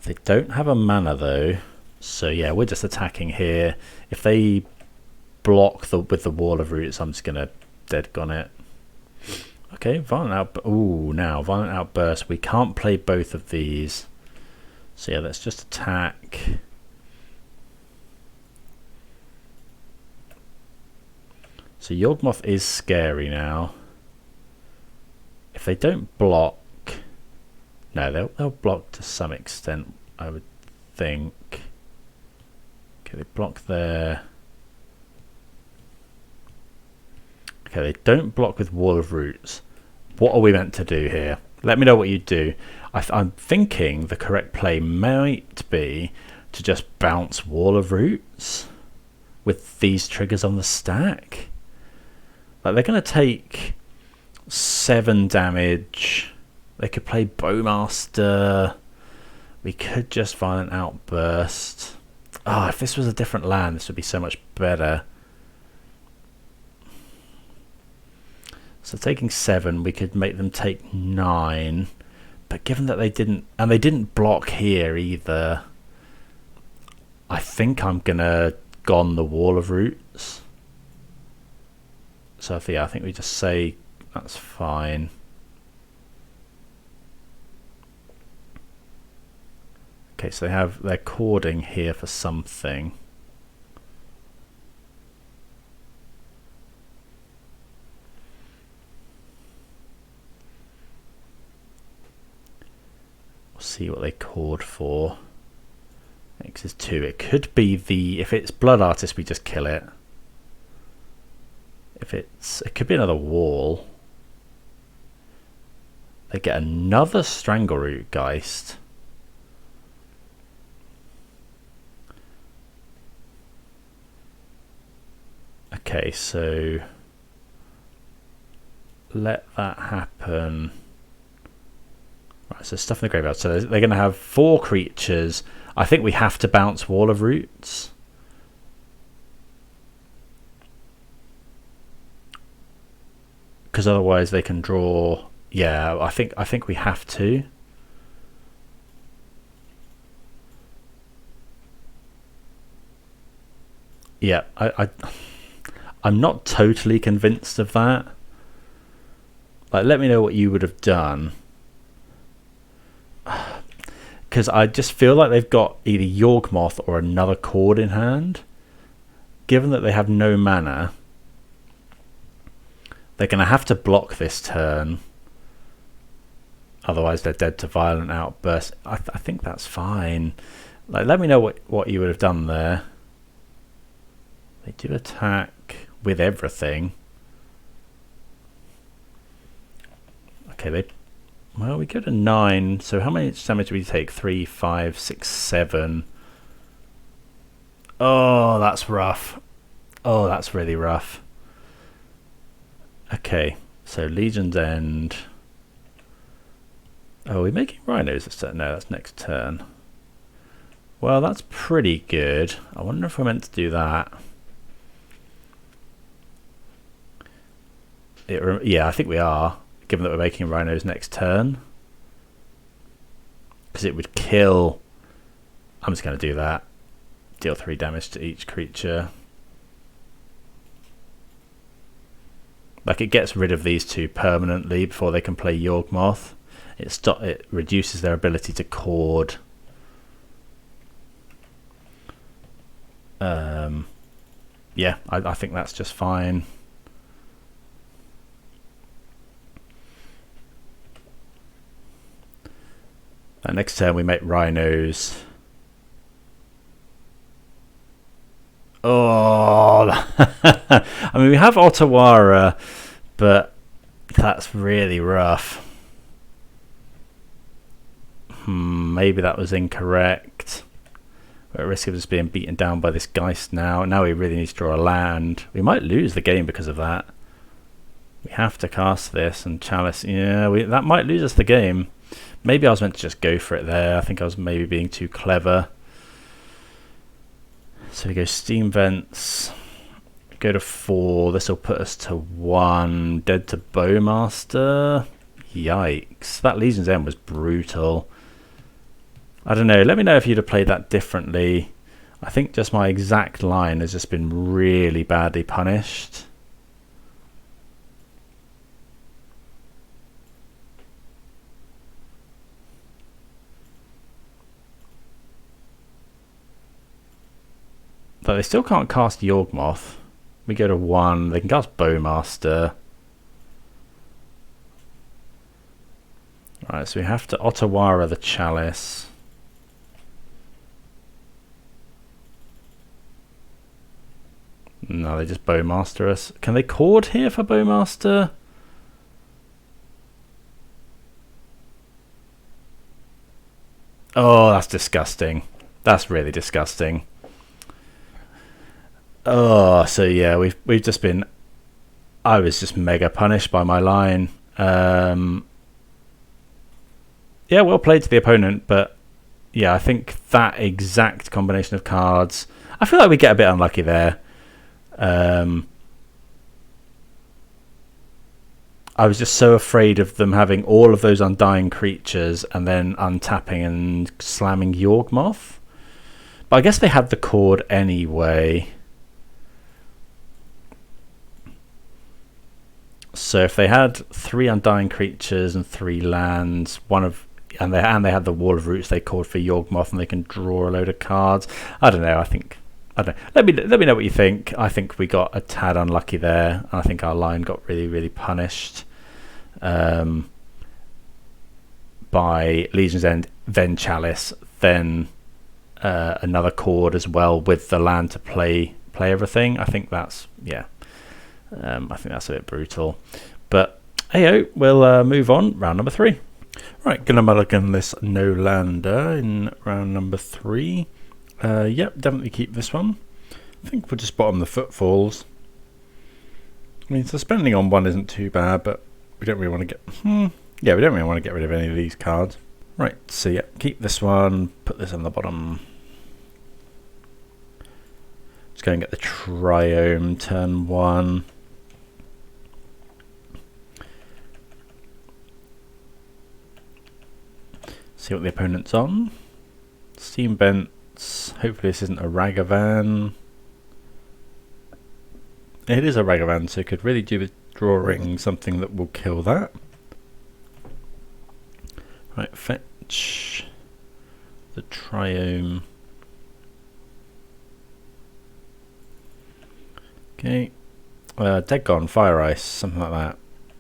[SPEAKER 1] They don't have a mana though, so yeah, we're just attacking here. If they block with the Wall of Roots, I'm just gonna Dead Gone it. Okay, Violent Outburst. Ooh, now Violent Outburst. We can't play both of these, so yeah, let's just attack. So Yawgmoth is scary now. If they don't block, no, they'll block to some extent, I would think. Okay, they block there. Okay, they don't block with Wall of Roots. What are we meant to do here? Let me know what you do. I'm thinking the correct play might be to just bounce Wall of Roots with these triggers on the stack. Like, they're going to take 7 damage. They could play Bowmaster. We could just Violent Outburst. Ah, if this was a different land, this would be so much better. So taking 7, we could make them take 9. But given that they didn't block here either, I think I'm going to Gone the Wall of Roots. So yeah, I think we just say that's fine. Okay, so they're cording here for something. We'll see what they cord for. X is 2. It could be if it's Blood Artist, we just kill it. It could be another wall. They get another Strangleroot Geist. Okay, so let that happen. Right, so stuff in the graveyard. So they're going to have 4 creatures. I think we have to bounce Wall of Roots. Because otherwise they can draw. Yeah, I think we have to. Yeah, I'm not totally convinced of that. Like, let me know what you would have done. Because I just feel like they've got either Yawgmoth or another Cord in hand. Given that they have no mana, they're going to have to block this turn. Otherwise they're dead to Violent Outburst. I think that's fine. Like, let me know what you would have done there. They do attack with everything. Okay, well, we go to 9. So how much damage do we take? 3, 5, 6, 7. Oh, that's rough. Oh, that's really rough. Okay, so Legion's End. Oh, are we making Rhinos this turn? No, that's next turn. Well, that's pretty good. I wonder if we're meant to do that. Yeah, I think we are, given that we're making Rhinos next turn. Because it would kill. I'm just going to do that. Deal 3 damage to each creature. Like, it gets rid of these 2 permanently before they can play Yawgmoth. It reduces their ability to cord. Yeah, I think that's just fine. Next turn we make Rhinos. Oh, I mean, we have Otawara, but that's really rough. Maybe that was incorrect. We're at risk of just being beaten down by this Geist now. Now we really need to draw a land. We might lose the game because of that. We have to cast this and Chalice. Yeah, that might lose us the game. Maybe I was meant to just go for it there. I think I was maybe being too clever. So we go Steam Vents. Go to 4. This will put us to 1. Dead to Bowmaster. Yikes. That Legion's End was brutal. I don't know. Let me know if you'd have played that differently. I think just my exact line has just been really badly punished. But they still can't cast Yawgmoth. We go to 1. They can cast Bowmaster. Right, so we have to Otawara the Chalice. No, they just Bowmaster us. Can they Cord here for Bowmaster? Oh, that's disgusting. That's really disgusting. Oh, so yeah, we've just been... I was just mega punished by my line. Yeah, well played to the opponent, but yeah, I think that exact combination of cards... I feel like we get a bit unlucky there. I was just so afraid of them having all of those Undying creatures and then untapping and slamming Yawgmoth. But I guess they had the Cord anyway. So if they had 3 Undying creatures and 3 lands, and they had the Wall of Roots, they called for Yawgmoth and they can draw a load of cards. I don't know. I don't know. Let me know what you think. I think we got a tad unlucky there. I think our line got really, really punished by Legion's End, then Chalice, then another Cord as well with the land to play everything. I think that's I think that's a bit brutal. But hey, we'll move on. Round number 3. Right, gonna mulligan this no lander in round number 3. Yep, definitely keep this one. I think we'll just bottom the Footfalls. I mean, suspending on 1 isn't too bad, but we don't really want to get... yeah, we don't really want to get rid of any of these cards. Right, so yeah, keep this one, put this on the bottom. Just go and get the Triome turn 1. See what the opponent's on. Steam Vents. Hopefully this isn't a Ragavan. It is a Ragavan, so it could really do with drawing something that will kill that. Right, fetch the Triome. Okay. Dead Gone, Fire Ice, something like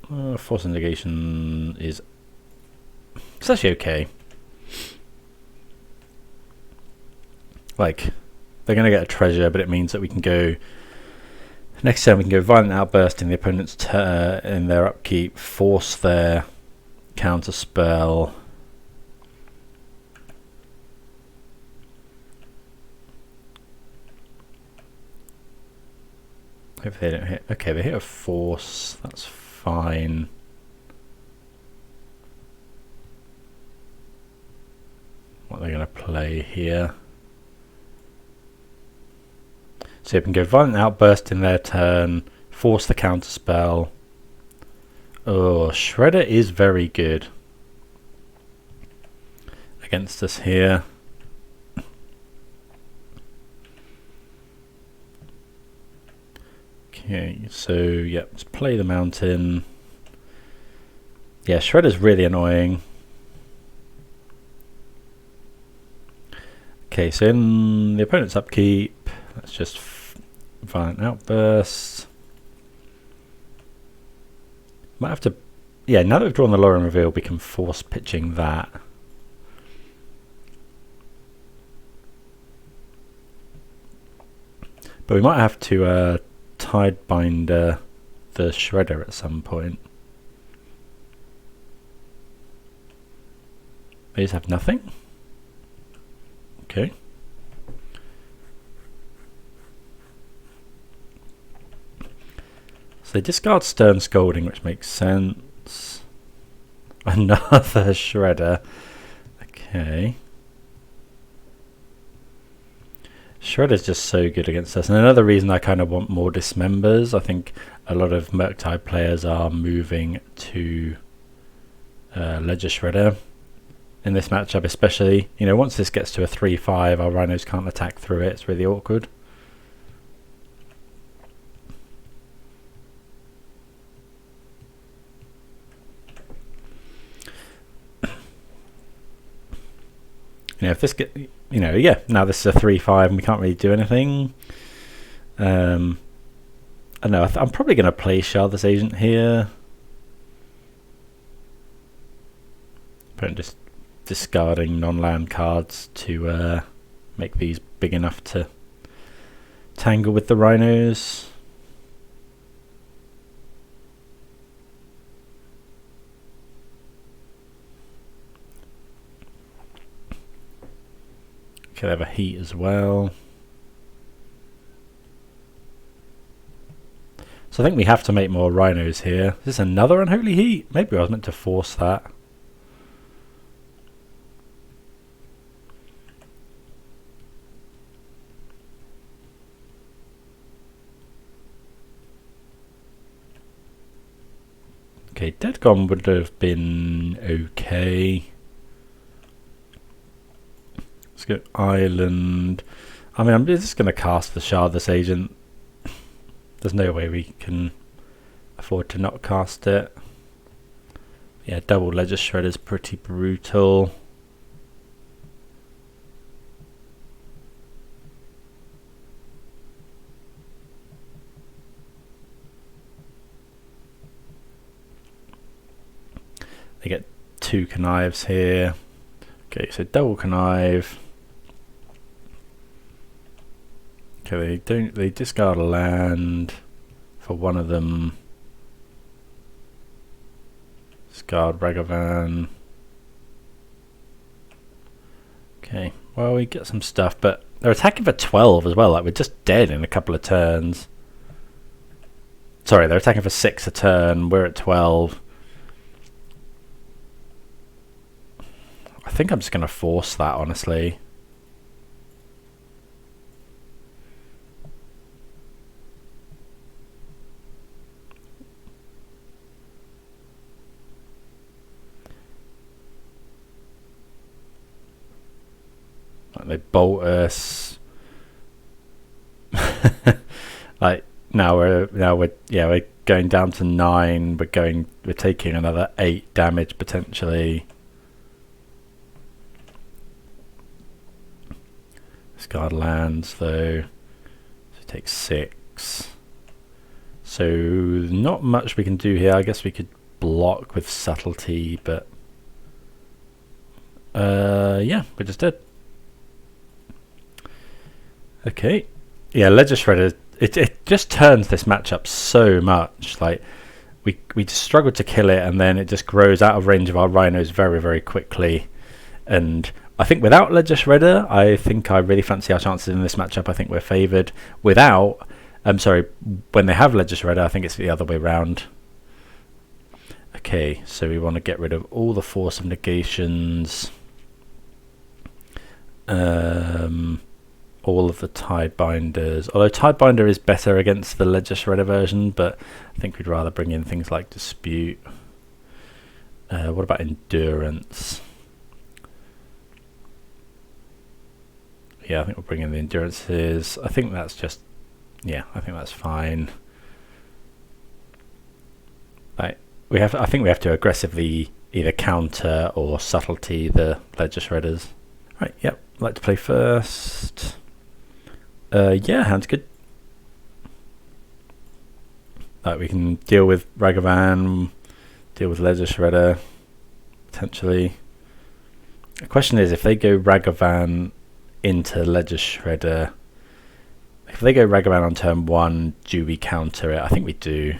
[SPEAKER 1] that. Force of Negation is... it's actually okay. Like, they're going to get a treasure, but it means that we can go... next turn we can go Violent Outburst in the opponent's in their upkeep, force their counter spell. If they don't hit... okay, they hit a force, that's fine. What they're going to play here. So you can go Violent Outburst in their turn, force the counter spell. Oh, Shredder is very good against us here. Okay, so yeah, let's play the mountain. Yeah, Shredder's really annoying. Okay, so in the opponent's upkeep, let's just Violent Outburst. Might have to... yeah, now that we've drawn the Lórien reveal, we can force pitching that. But we might have to Tidebinder the Shredder at some point. They just have nothing. Okay. So they discard Stern Scalding, which makes sense. Another Shredder. Okay. Shredder's just so good against us. And another reason I kind of want more Dismembers, I think a lot of Murktide players are moving to Ledger Shredder in this matchup, especially. You know, once this gets to a 3-5, our Rhinos can't attack through it. It's really awkward. You know, if this get, you know, yeah, now this is a 3-5 and we can't really do anything. I don't know, I'm probably going to play Shardless Agent here. But just discarding non-land cards to make these big enough to tangle with the Rhinos. Okay, they have a heat as well. So I think we have to make more Rhinos here. Is this another Unholy Heat? Maybe I was meant to force that. Okay, Dead Gone would have been okay. Let's go Island. I mean, I'm just going to cast the Shardless Agent. There's no way we can afford to not cast it. Yeah, double Ledger Shredder is pretty brutal. They get 2 Connives here. Okay, so double Connive. Okay, they discard a land for one of them. Discard Ragavan. Okay, well, we get some stuff, but they're attacking for 12 as well. Like, we're just dead in a couple of turns. Sorry, they're attacking for 6 a turn. We're at 12. I think I'm just going to force that, honestly. They bolt us. Like now we're going down to 9. We're taking another 8 damage potentially. Discard lands though. So take 6. So not much we can do here. I guess we could block with Subtlety, but yeah, we're just dead. Okay, yeah, Ledger Shredder, it just turns this matchup so much. Like we just struggle to kill it, and then it just grows out of range of our Rhinos very, very quickly. And I think without Ledger Shredder, I think I really fancy our chances in this matchup. I think we're favoured. Without, I'm sorry, when they have Ledger Shredder, I think it's the other way round. Okay, so we want to get rid of all the Force of Negations. All of the Tidebinders. Although Tidebinder is better against the Ledger Shredder version, but I think we'd rather bring in things like Dispute. What about Endurance? Yeah, I think we'll bring in the Endurances. I think that's just, yeah, I think that's fine. Right, I think we have to aggressively either counter or Subtlety the Ledger Shredders. Right, yep, I'd like to play first. Yeah, hand's good. Like we can deal with Ragavan, deal with Ledger Shredder, potentially. The question is, if they go Ragavan into Ledger Shredder, If they go Ragavan on turn 1, do we counter it? I think we do.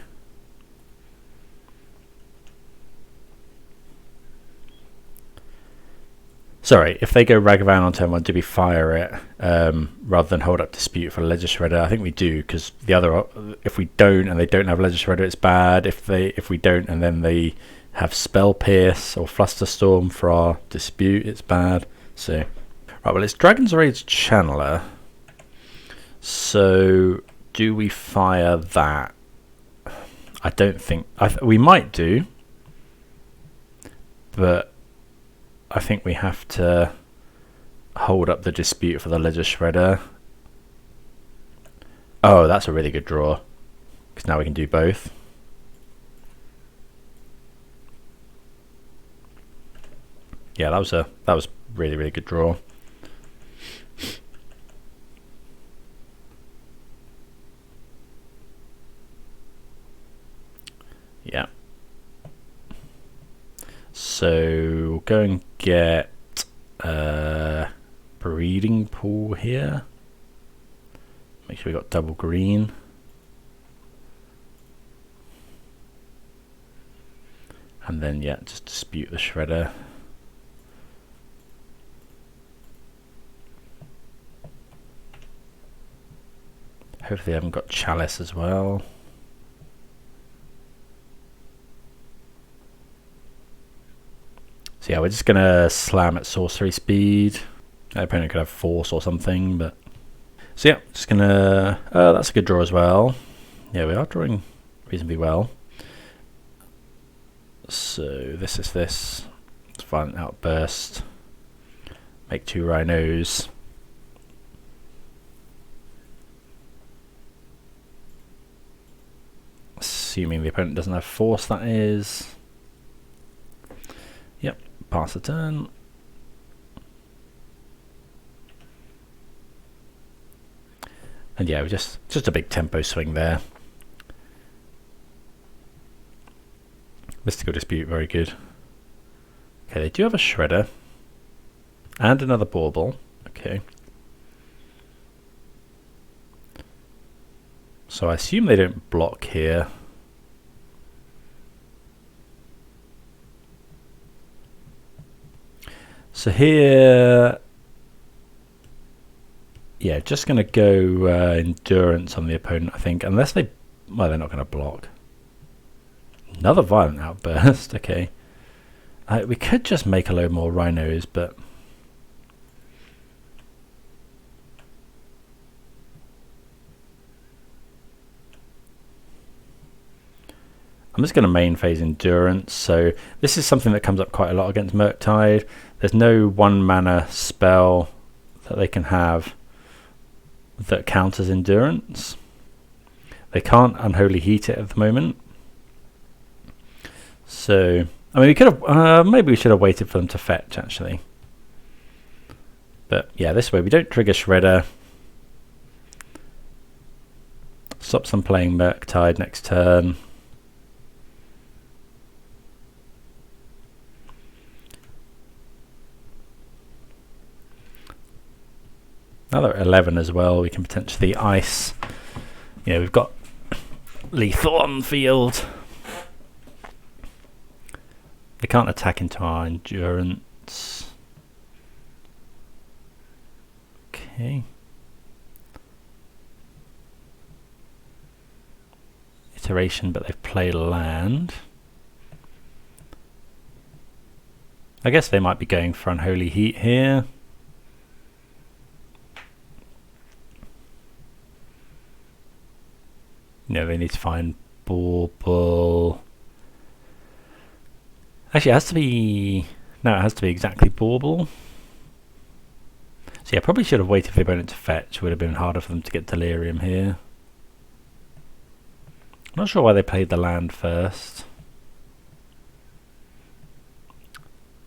[SPEAKER 1] Sorry, if they go Ragavan on turn 1, do we fire it rather than hold up Dispute for Ledger Shredder? I think we do, because the other, if we don't and they don't have Ledger Shredder, it's bad. If we don't and then they have Spell Pierce or Flusterstorm for our Dispute, it's bad. So, right, well, it's Dragon's Rage Channeler. So, do we fire that? I don't think... we might do, but I think we have to hold up the Dispute for the Ledger Shredder. Oh, that's a really good draw, because now we can do both. Yeah, that was really, really good draw. Yeah. So go and get Breeding Pool here. Make sure we got double green. And then yeah, just Dispute the Shredder. Hopefully they haven't got Chalice as well. So yeah, we're just gonna slam at sorcery speed. Our opponent could have Force or something, but so yeah, just gonna. That's a good draw as well. Yeah, we are drawing reasonably well. So this is this. It's Violent Outburst. Make 2 Rhinos. Assuming the opponent doesn't have Force, that is. Yep, pass the turn. And yeah, just a big tempo swing there. Mystical Dispute, very good. Okay, they do have a Shredder. And another Bauble. Okay. So I assume they don't block here. So here, yeah, just going to go Endurance on the opponent, I think, unless they, well, they're not going to block. Another Violent Outburst, okay. We could just make a load more Rhinos, but I'm just going to main phase Endurance. So this is something that comes up quite a lot against Murktide. There's no 1 mana spell that they can have that counters Endurance. They can't Unholy Heat it at the moment. So, I mean, we could have, maybe we should have waited for them to fetch, actually. But yeah, this way we don't trigger Shredder. Stops them playing Murktide next turn. Another 11 as well. We can potentially ice. You know, we've got lethal on field. They can't attack into our Endurance. Okay. Iteration, but they've played land. I guess they might be going for Unholy Heat here. No, they need to find Bauble. Actually, it has to be... No, it has to be exactly Bauble. So yeah, probably should have waited for the opponent to fetch. Would have been harder for them to get Delirium here. I'm not sure why they played the land first.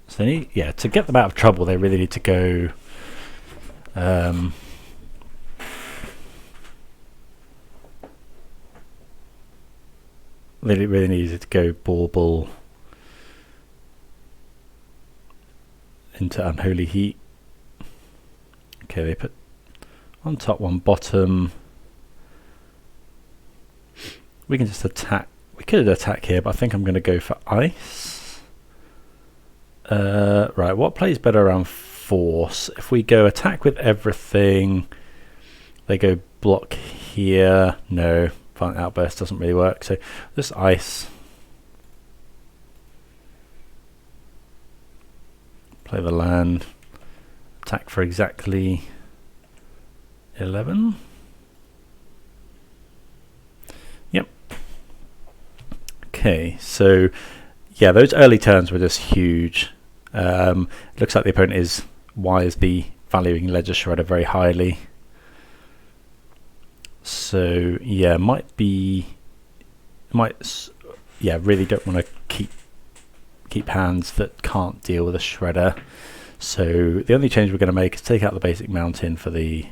[SPEAKER 1] So they need... Yeah, to get them out of trouble, they really need to go... They really needed to go Bauble into Unholy Heat. Okay, they put one top, one bottom. We can just attack. We could attack here, but I think I'm going to go for ice. Right, what plays better around force? If we go attack with everything, they go block here. No, Violent Outburst doesn't really work. So just ice. Play the land. Attack for exactly 11. Yep. Okay, so yeah, those early turns were just huge. Looks like the opponent is wisely valuing Ledger Shredder very highly. So yeah, really don't want to keep hands that can't deal with a Shredder. So the only change we're going to make is take out the basic mountain for the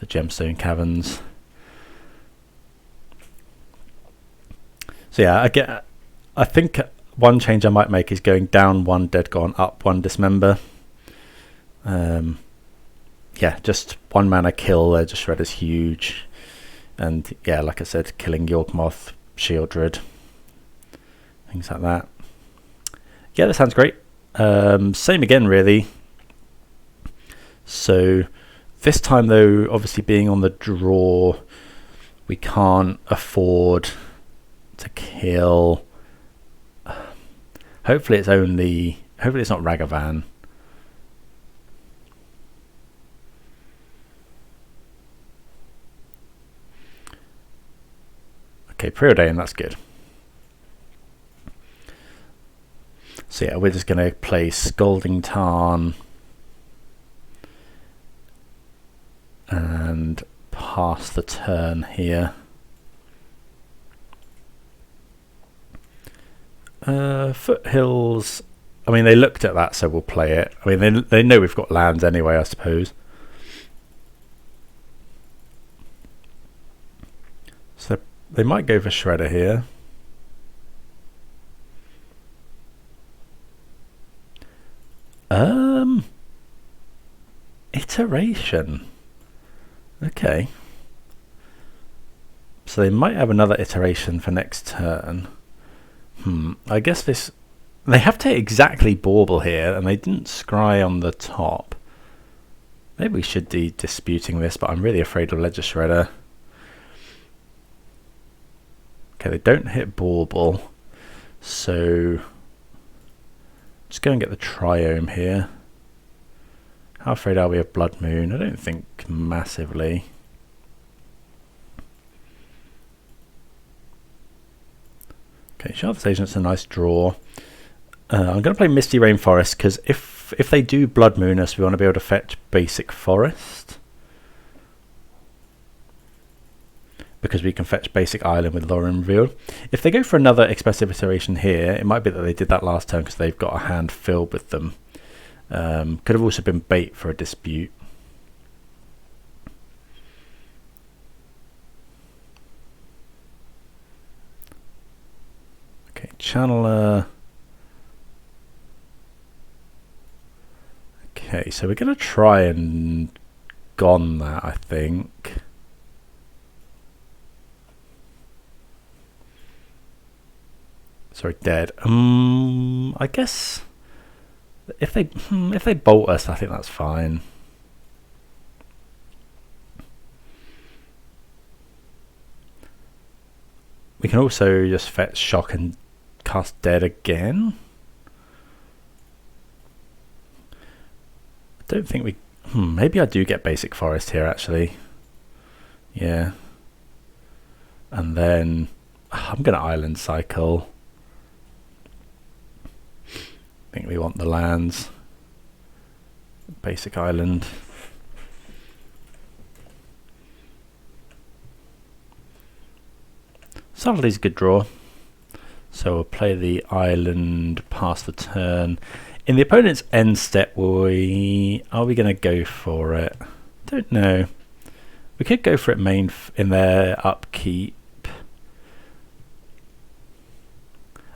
[SPEAKER 1] Gemstone Caverns. So yeah, I think one change I might make is going down 1 Dead Gone, up 1 Dismember. Yeah, just 1 mana kill there, just Shredder's huge. And yeah, like I said, killing Yawgmoth, Shieldred, things like that. Yeah, that sounds great. Same again, really. So this time, though, obviously being on the draw, we can't afford to kill. Hopefully it's not Ragavan. Okay, Preordain, that's good. So yeah, we're just going to play Scalding Tarn and pass the turn here. Foothills, I mean, they looked at that, so we'll play it. I mean, they know we've got lands anyway, I suppose. So they might go for Shredder here. Iteration. Okay. So they might have another iteration for next turn. I guess they have to exactly bauble here, and they didn't scry on the top. Maybe we should be disputing this, but I'm really afraid of Ledger Shredder. Okay, they don't hit bauble, so let's go and get the Triome here. How afraid are we of Blood Moon? I don't think massively. Okay, Shardless Agent's a nice draw. I'm going to play Misty Rainforest because if they do Blood Moon us, we want to be able to fetch basic forest. Because we can fetch basic island with Lórien revealed. If they go for another expressive iteration here, it might be that they did that last turn because they've got a hand filled with them. Could have also been bait for a dispute. Okay, Channeler. Okay, so we're going to try and gone that, I think. Sorry, dead. I guess if they bolt us, I think that's fine. We can also just fetch shock and cast dead again. I don't think we. Maybe I do get basic forest here actually. Yeah. And then I'm gonna island cycle. I think we want the lands. Basic island. Subtlety's a good draw. So we'll play the island, pass the turn. In the opponent's end step, are we going to go for it? Don't know. We could go for it in their upkeep.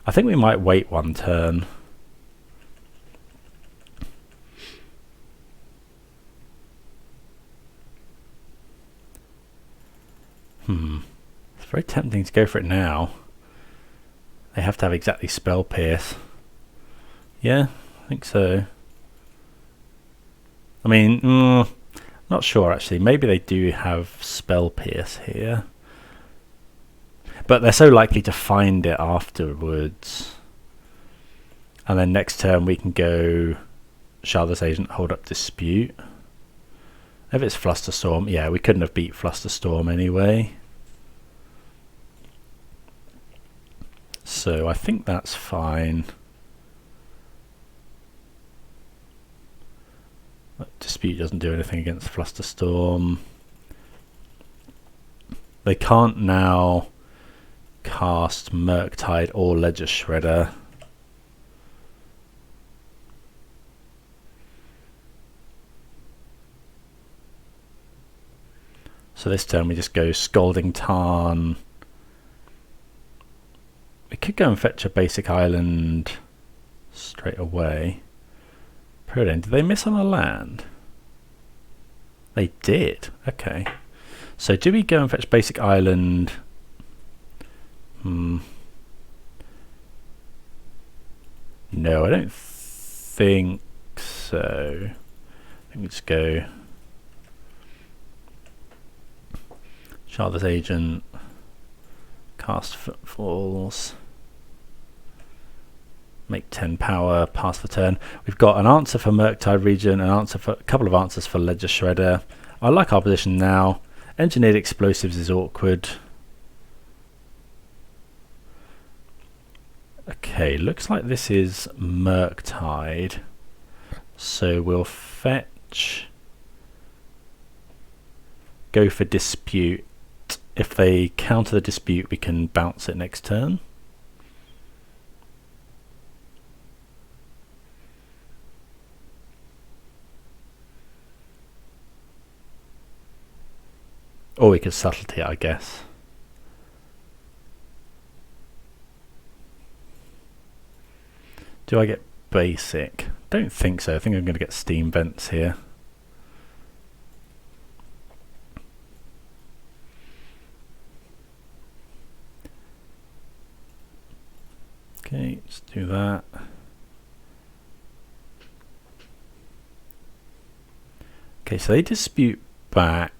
[SPEAKER 1] I think we might wait 1 turn. It's very tempting to go for it now. They have to have exactly Spell Pierce. Yeah, I think so. I mean, not sure actually. Maybe they do have Spell Pierce here. But they're so likely to find it afterwards. And then next turn we can go Shardless Agent, hold up Dispute. If it's Flusterstorm, yeah, we couldn't have beat Flusterstorm anyway. So I think that's fine. Dispute doesn't do anything against Flusterstorm. They can't now cast Murktide or Ledger Shredder. So this turn we just go Scalding Tarn. We could go and fetch a basic island straight away. Did they miss on a land? They did. Okay. So do we go and fetch basic island? No, I don't think so. I think we just go Shardless Agent, cast Footfalls, make 10 power, pass the turn. We've got an answer for Murktide Regent, a couple of answers for Ledger Shredder. I like our position now. Engineered Explosives is awkward. Okay, looks like this is Murktide. So we'll fetch, go for Dispute. If they counter the Dispute, we can bounce it next turn. Or we could Subtlety, I guess. Do I get basic? Don't think so. I think I'm going to get Steam Vents here. Okay, let's do that. Okay, so they dispute back.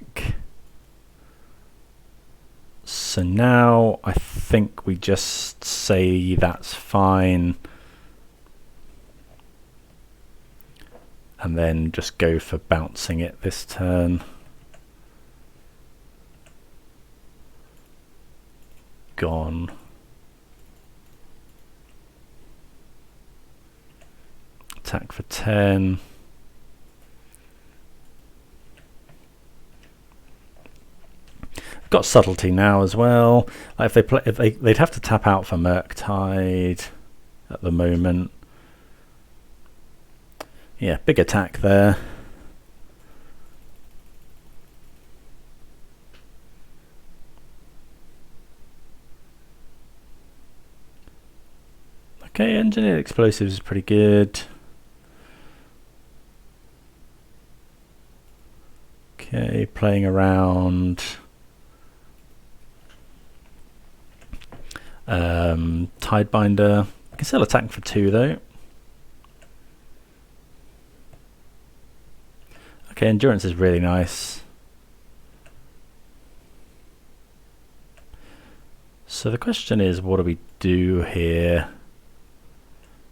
[SPEAKER 1] So now I think we just say that's fine. And then just go for bouncing it this turn. Gone. Attack for 10. Got Subtlety now as well. Like they'd have to tap out for Murktide at the moment. Yeah, big attack there. Okay, Engineered Explosives is pretty good. Okay, playing around. Tidebinder. I can still attack for 2 though. Okay, Endurance is really nice. So the question is, what do we do here?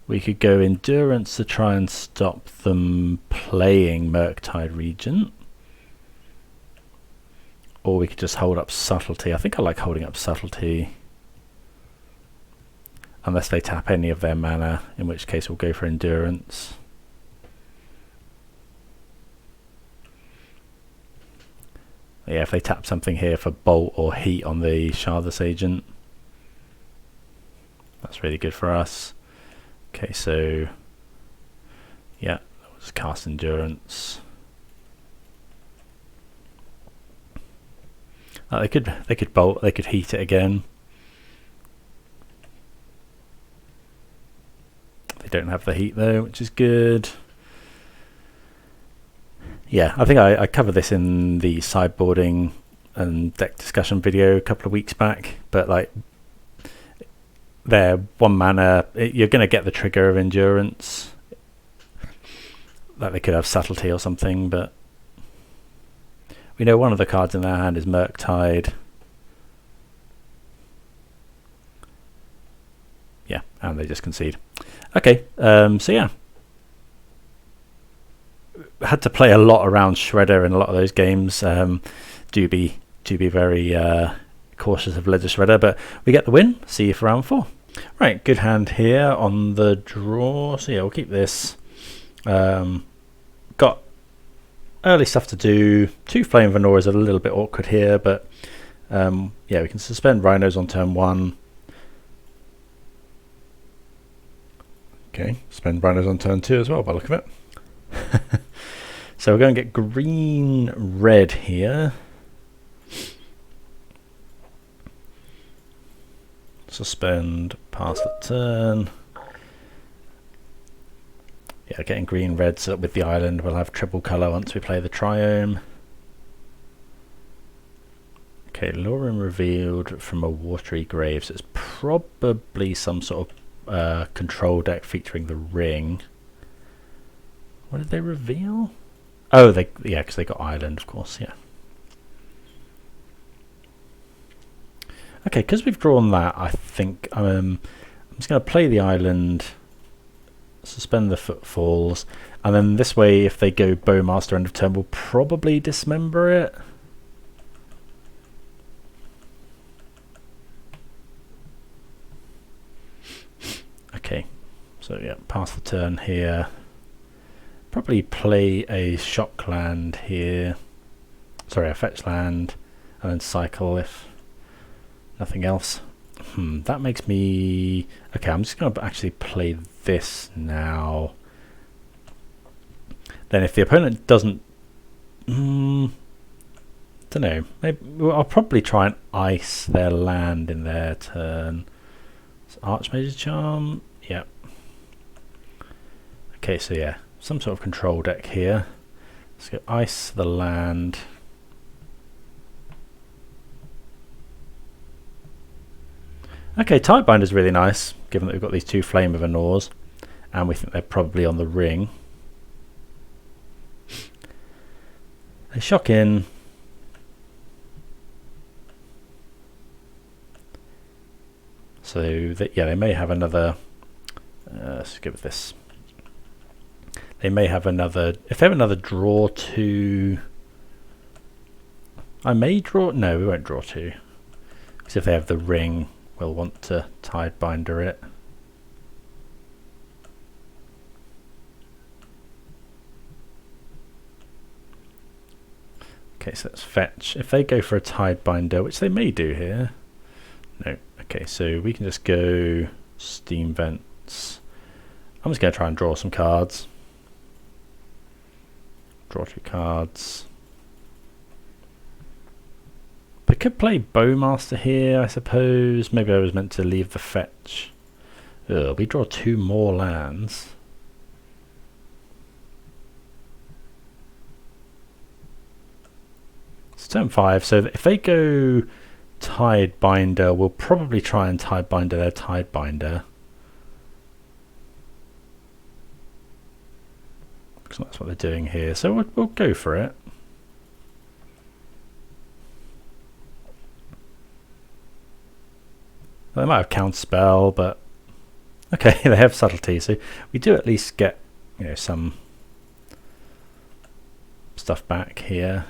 [SPEAKER 1] We could go Endurance to try and stop them playing Murktide Regent. Or we could just hold up Subtlety. I think I like holding up Subtlety. Unless they tap any of their mana, in which case we'll go for Endurance. Yeah, if they tap something here for Bolt or Heat on the Shardless Agent, that's really good for us. Okay, so yeah, we'll just cast Endurance. They could Bolt, they could Heat it again. They don't have the Heat though, which is good. Yeah, I think I covered this in the sideboarding and deck discussion video a couple of weeks back, but like they're 1 mana. You're going to get the trigger of Endurance. Like they could have Subtlety or something, but we know one of the cards in their hand is Murktide. Yeah, and they just concede. Okay, so yeah. Had to play a lot around Shredder in a lot of those games. Do be very cautious of Ledger Shredder, but we get the win. See you for round 4. Right, good hand here on the draw. So yeah, we'll keep this. Got early stuff to do. 2 Flame of Anor is a little bit awkward here, but yeah, we can suspend Rhinos on turn 1. Okay, spend Rhinos on turn 2 as well by the look of it. So we're going to get green red here. Suspend, pass the turn. Yeah, getting green red so that with the island we'll have triple colour once we play the Triome. Okay, Lórien revealed from a watery grave, so it's probably some sort of control deck featuring the ring. What did they reveal? Oh, yeah, because they got island, of course, yeah. Okay, because we've drawn that, I think I'm just going to play the island, suspend the footfalls, and then this way, if they go Bowmaster end of turn, we'll probably dismember it. Okay, so yeah, pass the turn here. Probably play a shock land here. Sorry, a fetch land, and then cycle if nothing else. That makes me... Okay, I'm just going to actually play this now. Then if the opponent doesn't... don't know. Maybe I'll probably try and ice their land in their turn. So Archmage's Charm. Yep. Okay, so yeah. Some sort of control deck here. Let's go ice the land. Okay, Tidebinder is really nice, given that we've got these 2 Flame of Anors, and we think they're probably on the ring. They shock in. So, yeah, they may have another... let's go with this. They may have another... If they have another draw 2... I may draw... No, we won't draw 2. Because if they have the ring, we'll want to Tidebinder it. Okay, so let's fetch. If they go for a Tidebinder, which they may do here... No. Okay, so we can just go Steam Vents. I'm just going to try and draw some cards. Draw 2 cards. They could play Bowmaster here, I suppose. Maybe I was meant to leave the fetch. Ugh, we draw 2 more lands. It's turn 5, so if they go Tidebinder, we'll probably try and Tidebinder their Tidebinder. So that's what they're doing here, so we'll go for it. They might have counterspell, but okay, they have subtlety, so we do at least get, you know, some stuff back here.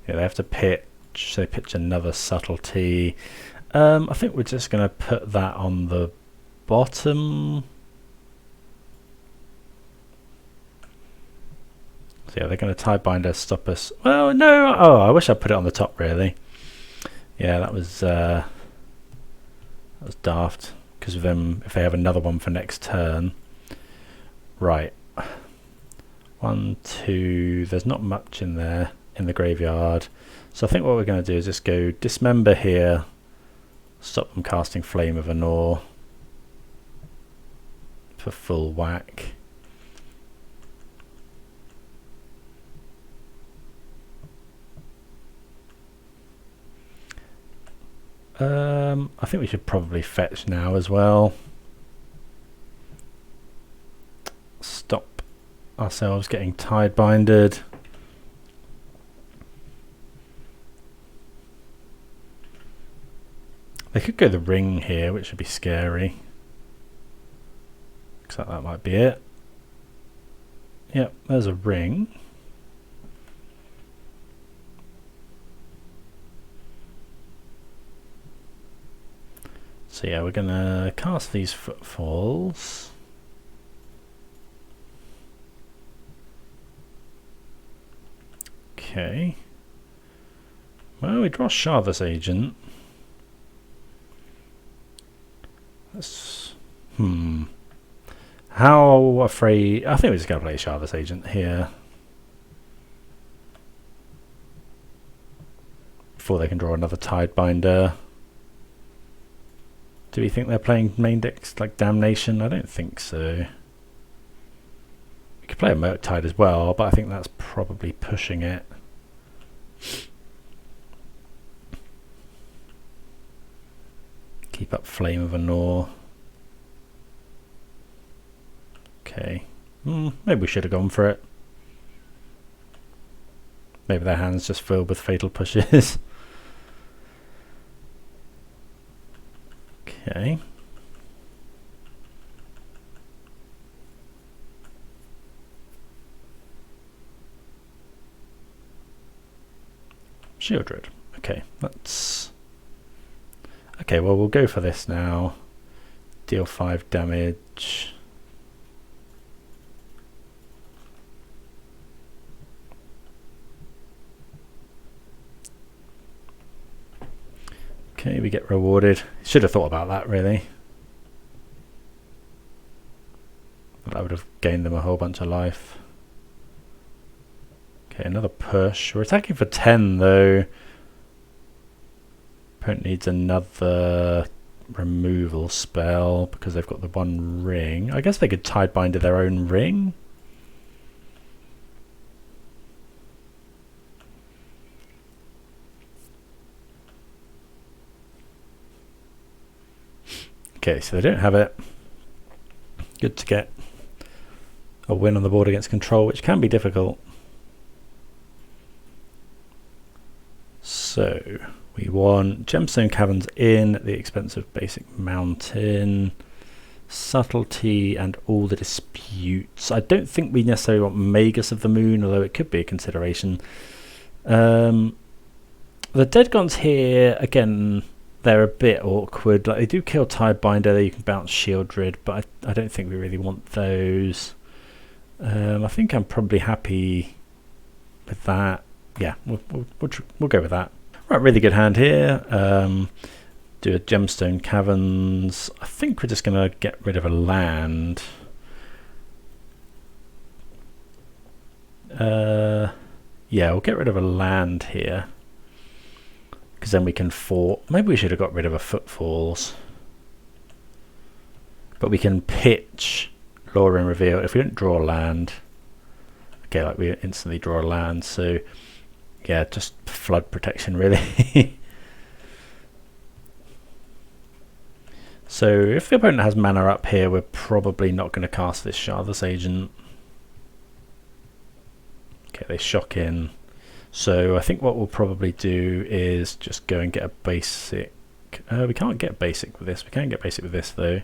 [SPEAKER 1] Yeah, they have to pitch, so they pitch another subtlety. I think we're just going to put that on the bottom. So yeah, they're going to Tidebinder stop us. Well, no, oh, I wish I put it on the top, really. Yeah, that was daft, because of them, if they have another one for next turn. Right. 1, 2, there's not much in there, in the graveyard. So I think what we're going to do is just go Dismember here, stop them casting Flame of Anor for full whack. I think we should probably fetch now as well. Stop ourselves getting Tidebindered. They could go the ring here, which would be scary. Looks like that might be it. Yep, there's a ring. So yeah, we're gonna cast these footfalls. Okay. Well, we draw Shardless Agent. That's, how afraid... I think we're just going to play Shardless Agent here. Before they can draw another Tidebinder. Do we think they're playing main decks like Damnation? I don't think so. We could play a Murktide as well, but I think that's probably pushing it. Keep up Flame of Anor. Okay. Maybe we should have gone for it. Maybe their hand's just filled with fatal pushes. Okay. Shieldred. Okay, that's... Okay, well, we'll go for this now. Deal 5 damage. Okay, we get rewarded. Should have thought about that, really. That would have gained them a whole bunch of life. Okay, another push. We're attacking for 10, though. Opponent needs another removal spell because they've got the one ring. I guess they could Tidebinder their own ring. Okay, so they don't have it. Good to get a win on the board against control, which can be difficult. So we want Gemstone Caverns in at the expense of basic mountain, subtlety, and all the disputes. I don't think we necessarily want Magus of the Moon, although it could be a consideration. The Dead Gods here, again, they're a bit awkward. Like, they do kill Tidebinder, you can bounce Shieldred, but I don't think we really want those. I think I'm probably happy with that. Yeah, we'll go with that. Right, really good hand here. Do a Gemstone Caverns. I think we're just going to get rid of a land. Yeah, we'll get rid of a land here. Because then we can fort. Maybe we should have got rid of a Footfalls. But we can pitch Lórien Reveal. If we don't draw a land. Okay, like we instantly draw a land. So, yeah, just flood protection, really. So, if the opponent has mana up here, we're probably not going to cast this Shardless Agent. Okay, they shock in. So I think what we'll probably do is just go and get a basic. We can't get basic with this. We can get basic with this though.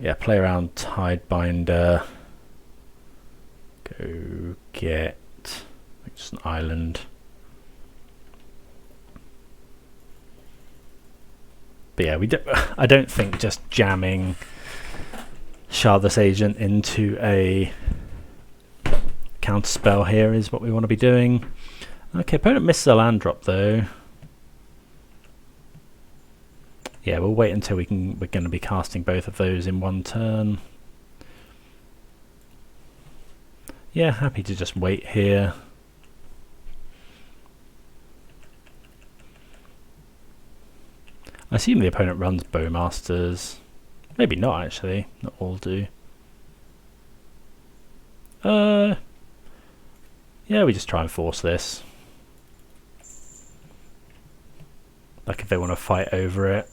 [SPEAKER 1] Yeah, play around Tidebinder. Go get just an island. But yeah, I don't think just jamming Shardless Agent into a counterspell here is what we want to be doing. Okay, opponent misses a land drop though. Yeah, we'll wait until we're going to be casting both of those in one turn. Yeah, happy to just wait here. I assume the opponent runs Bowmasters. Maybe not actually, not all do. Yeah, we just try and force this. Like if they want to fight over it.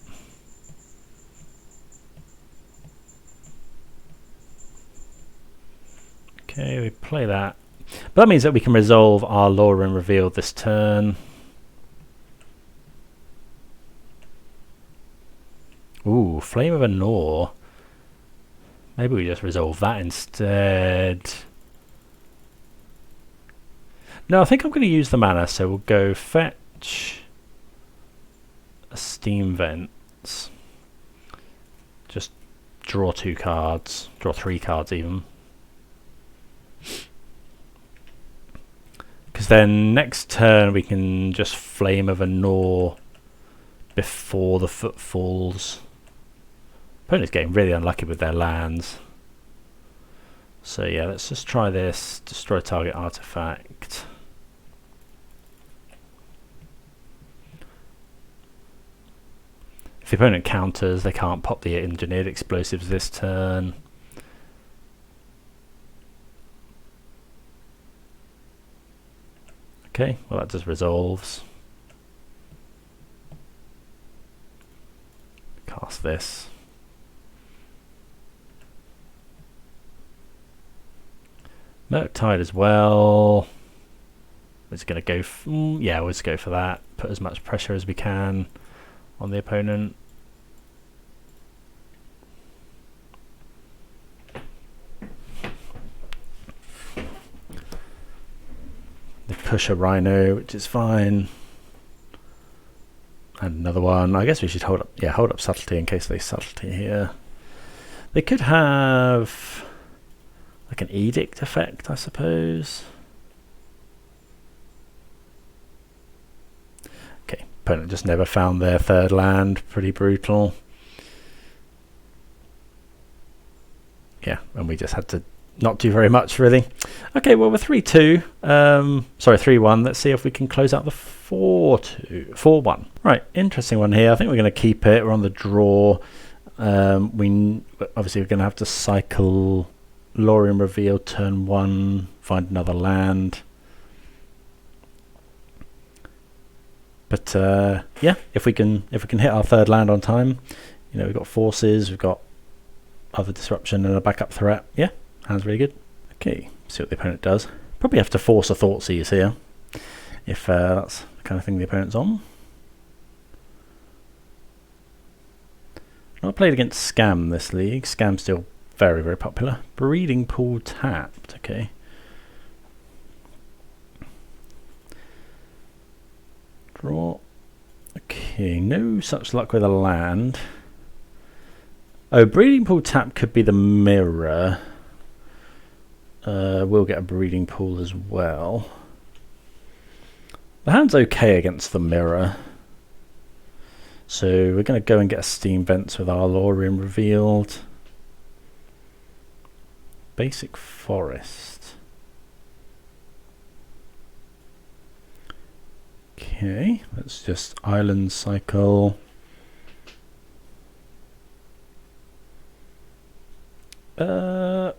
[SPEAKER 1] Okay, we play that. But that means that we can resolve our Lórien reveal this turn. Ooh, Flame of Anor. Maybe we just resolve that instead. No, I think I'm going to use the mana, so we'll go fetch a Steam Vents. Just draw 2 cards. Draw 3 cards even. Because then next turn we can just Flame of Anor before the Footfalls. Opponent's getting really unlucky with their lands. So yeah, let's just try this. Destroy target artifact. If the opponent counters, they can't pop the engineered explosives this turn. Okay, well that just resolves. Cast this. Murktide as well. We're just going to go yeah, we'll just go for that. Put as much pressure as we can on the opponent. They push a Rhino, which is fine. And another one. I guess we should hold up Subtlety in case they Subtlety here. They could have like an edict effect, I suppose. Okay, opponent just never found their third land. Pretty brutal. Yeah, and we just had to not do very much, really. Okay, well, we're 3-2. Sorry, 3-1. Let's see if we can close out the 4-1. Right, interesting one here. I think we're going to keep it. We're on the draw. Obviously, we're going to have to cycle Lórien reveal turn 1, find another land. But yeah, if we can hit our third land on time, you know, we've got forces, we've got other disruption and a backup threat. Yeah, hand's really good. Okay, see what the opponent does. Probably have to force a Thoughtseize here if that's the kind of thing the opponent's on. Not played against Scam this league. Scam's still very, very popular. Breeding Pool tapped. Okay. Draw. Okay, no such luck with a land. Oh, Breeding Pool tap could be the mirror. We'll get a Breeding Pool as well. The hand's okay against the mirror. So we're going to go and get a Steam Vents with our Lórien revealed. Basic Forest. Okay, let's just Island cycle.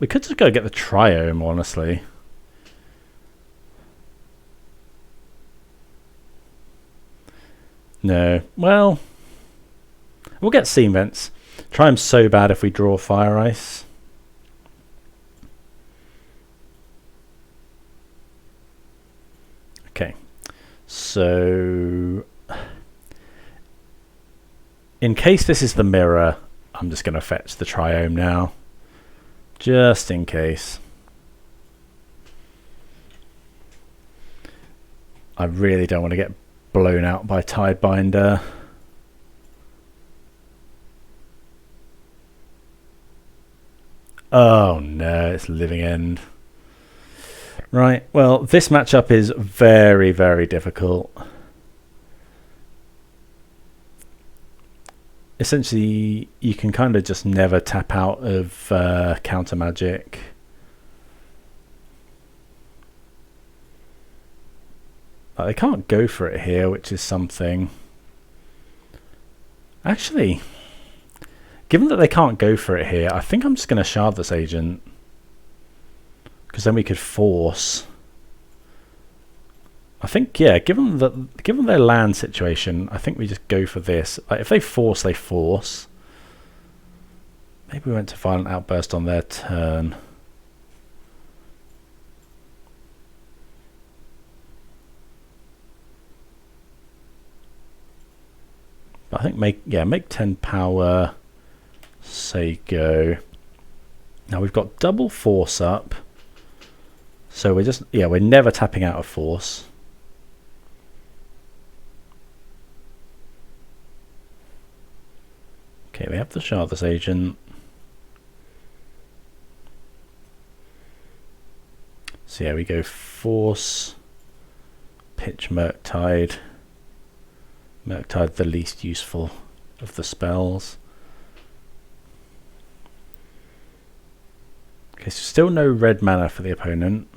[SPEAKER 1] We could just go get the Triome, honestly. No, well, we'll get Steam Vents. Triome's so bad if we draw Fire Ice. Okay, so in case this is the mirror, I'm just going to fetch the Triome now. Just in case. I really don't want to get blown out by Tidebinder. Oh no, it's Living End. Right, well, this matchup is very, very difficult. Essentially, you can kind of just never tap out of counter magic. They can't go for it here, which is something. Actually, given that they can't go for it here, I think I'm just going to Shardless Agent. Because then we could force I think, yeah, given their land situation, I think we just go for this. Like, if they force, they force. Maybe we went to Violent Outburst on their turn. But I think make 10 power, say go. Now we've got double force up. So we're never tapping out of force. Okay, we have the Shardless Agent. So yeah, we go force, pitch Murktide. Murktide, the least useful of the spells. Okay, so still no red mana for the opponent.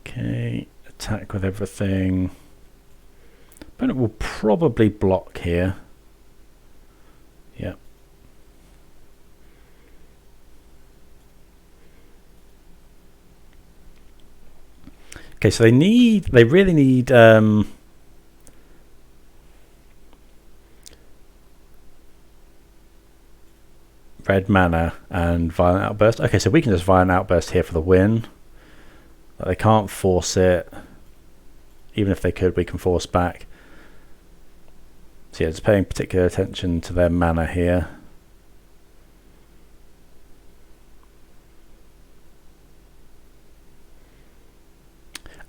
[SPEAKER 1] Okay, attack with everything. Opponent will probably block here. Yep. Okay, so they really need red mana and Violent Outburst. Okay, so we can just Violent Outburst here for the win. But they can't force it. Even if they could, we can force back. So yeah, just paying particular attention to their mana here.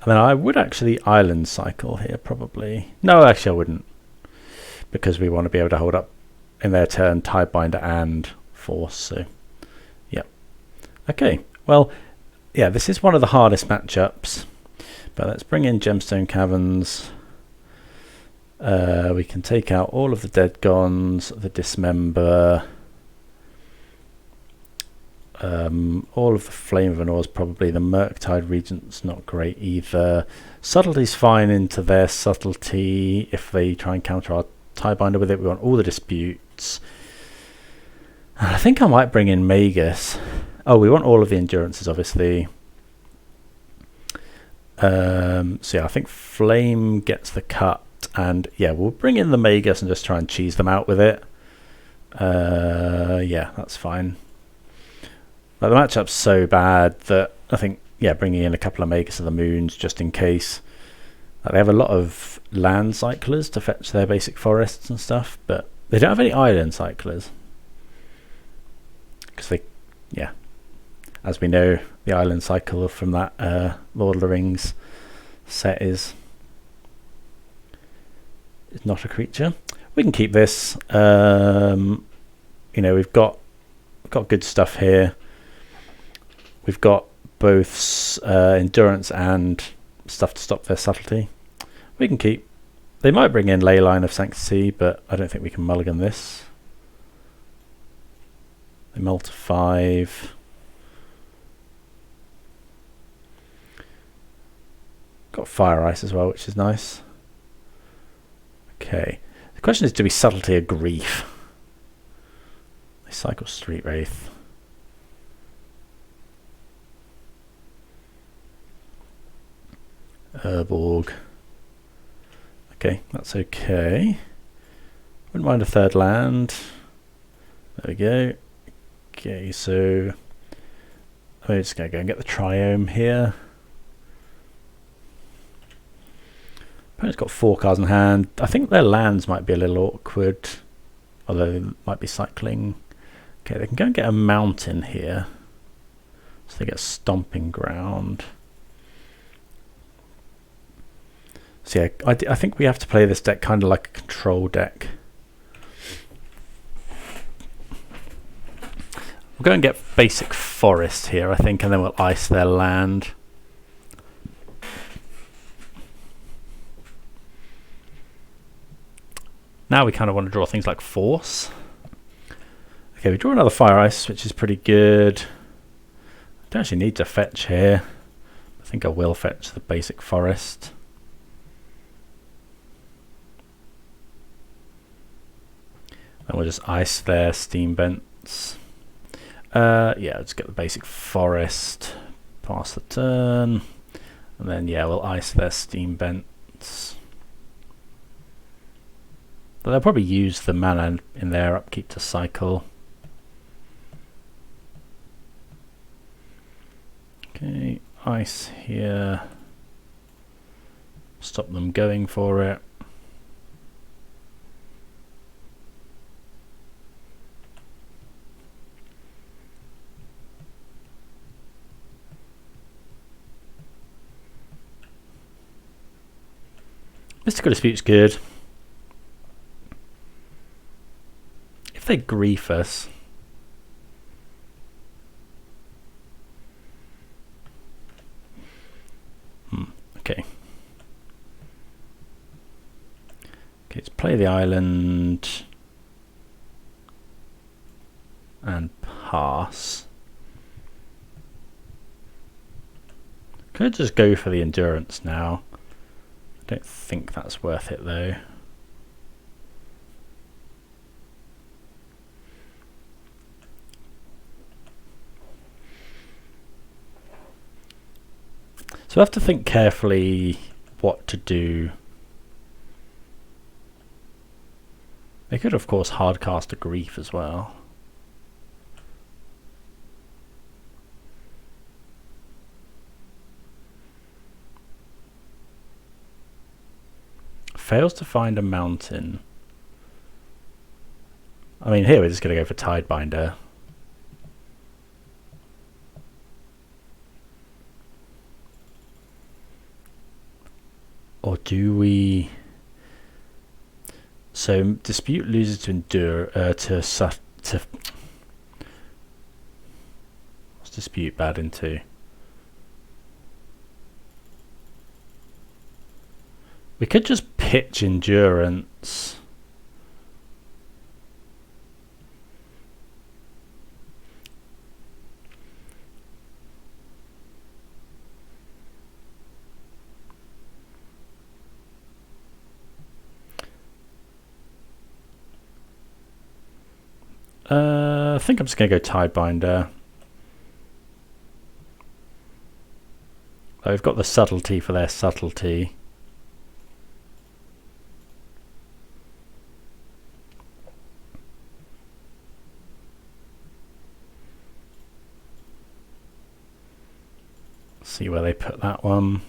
[SPEAKER 1] And then I would actually Island Cycle here, probably. No, actually I wouldn't. Because we want to be able to hold up in their turn Tidebinder and Force. So, yeah. Okay, well, yeah, this is one of the hardest matchups. But let's bring in Gemstone Caverns. We can take out all of the Dead Gones, the Dismember. All of the Flame of Anor is probably. The Murktide Regent's not great either. Subtlety's fine into their Subtlety. If they try and counter our Tidebinder with it, we want all the disputes. And I think I might bring in Magus. Oh, we want all of the endurances, obviously. So yeah, I think Flame gets the cut. And yeah, we'll bring in the Magus and just try and cheese them out with it. Yeah, that's fine. But the matchup's so bad that I think, yeah, bringing in a couple of Magus of the Moons just in case. They have a lot of land cyclers to fetch their basic forests and stuff, but they don't have any island cyclers. Because they, yeah, as we know, the island cycle from that Lord of the Rings set is not a creature. We can keep this. You know, we've got good stuff here. We've got both endurance and stuff to stop their subtlety. We can keep. They might bring in Leyline of Sanctity, but I don't think we can mulligan this. They mull to 5. Got Fire Ice as well, which is nice. Okay. The question is, do we Subtlety a Grief? They cycle Street Wraith. Urborg. Okay, that's okay. Wouldn't mind a third land. There we go. Okay, so I'm just going to go and get the Triome here. Opponent's got 4 cards in hand. I think their lands might be a little awkward, although they might be cycling. Okay, they can go and get a mountain here. So they get Stomping Ground. So yeah, I think we have to play this deck kind of like a control deck. We'll go and get basic forest here, I think, and then we'll ice their land. Now we kind of want to draw things like force. Okay, we draw another fire ice, which is pretty good. I don't actually need to fetch here. I think I will fetch the basic forest. And we'll just ice their steam vents. Bents. Yeah, let's get the basic forest. Pass the turn. And then, yeah, we'll ice their Steam Bents. But they'll probably use the mana in their upkeep to cycle. Okay, ice here. Stop them going for it. Mystical Dispute's good. If they grief us, okay. Okay, let's play the island and pass. Could just go for the endurance now. I don't think that's worth it though. So I have to think carefully what to do. They could of course hardcast a grief as well. Fails to find a mountain. I mean, here we're just going to go for Tidebinder. Or do we? So Dispute loses to Endure to what's Dispute bad into? We could just pitch Endurance. I think I'm just going to go Tidebinder. We've got the Subtlety for their Subtlety. See where they put that one.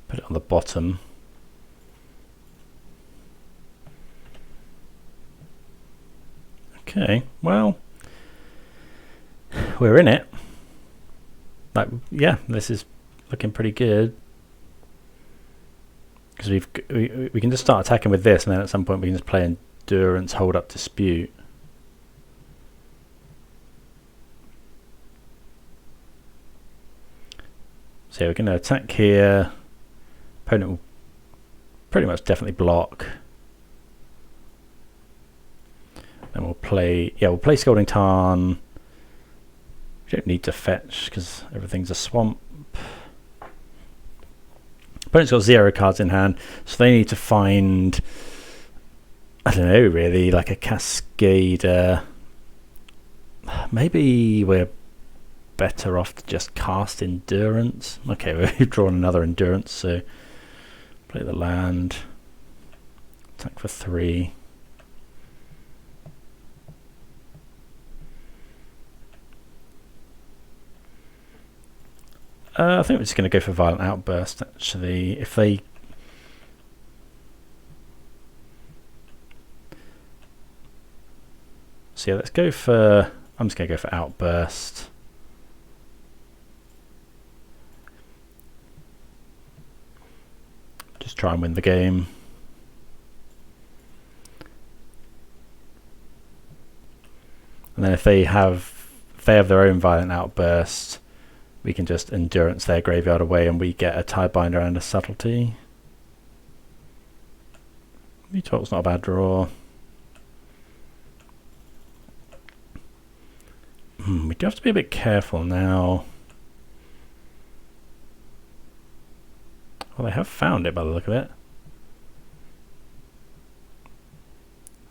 [SPEAKER 1] Put it on the bottom. Okay, well, we're in it. Like, yeah, this is looking pretty good. Because we can just start attacking with this, and then at some point we can just play Endurance, hold up Dispute. So we're going to attack here. Opponent will pretty much definitely block. And we'll play, yeah, we'll play Scalding Tarn. We don't need to fetch because everything's a swamp. Opponent's got 0 cards in hand, so they need to find, I don't know really, like a Cascader. Maybe we're better off to just cast Endurance. Okay, we've drawn another Endurance, so play the land. Attack for 3. I think we're just going to go for Violent Outburst, actually. If they... So yeah, let's go for... I'm just going to go for Outburst. Just try and win the game. And then if they have their own Violent Outburst, we can just Endurance their graveyard away and we get a Tidebinder and a Subtlety. Mutavolt's not a bad draw. We do have to be a bit careful now. Well, they have found it by the look of it.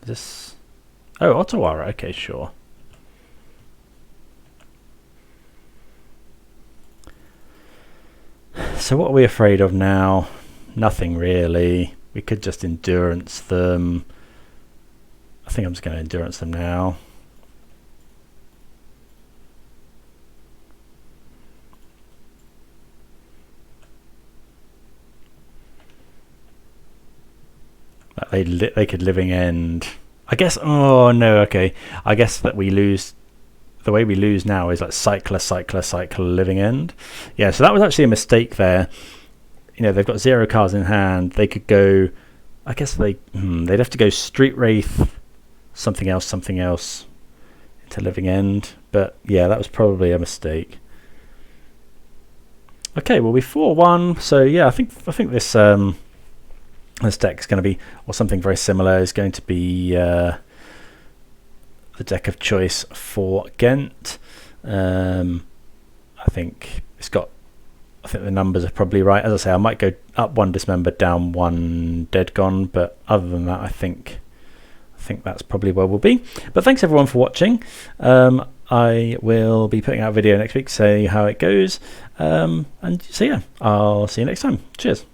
[SPEAKER 1] Is this... Oh, Otawara. Okay, sure. So what are we afraid of now? Nothing really. We could just endurance them. I think I'm just going to endurance them now. They could living end. I guess. Oh no. Okay. I guess that we lose. The way we lose now is like cycler, living end. Yeah. So that was actually a mistake there. You know, they've got 0 cards in hand. They could go. I guess they'd have to go Street Wraith, something else into living end. But yeah, that was probably a mistake. Okay. Well, we 4-1. So yeah, I think this this deck is going to be, or something very similar, is going to be the deck of choice for Ghent. I think it's got. I think the numbers are probably right. As I say, I might go up 1 Dismember, down 1 Dead Gone, but other than that, I think that's probably where we'll be. But thanks everyone for watching. I will be putting out a video next week to say how it goes. And so yeah, I'll see you next time. Cheers.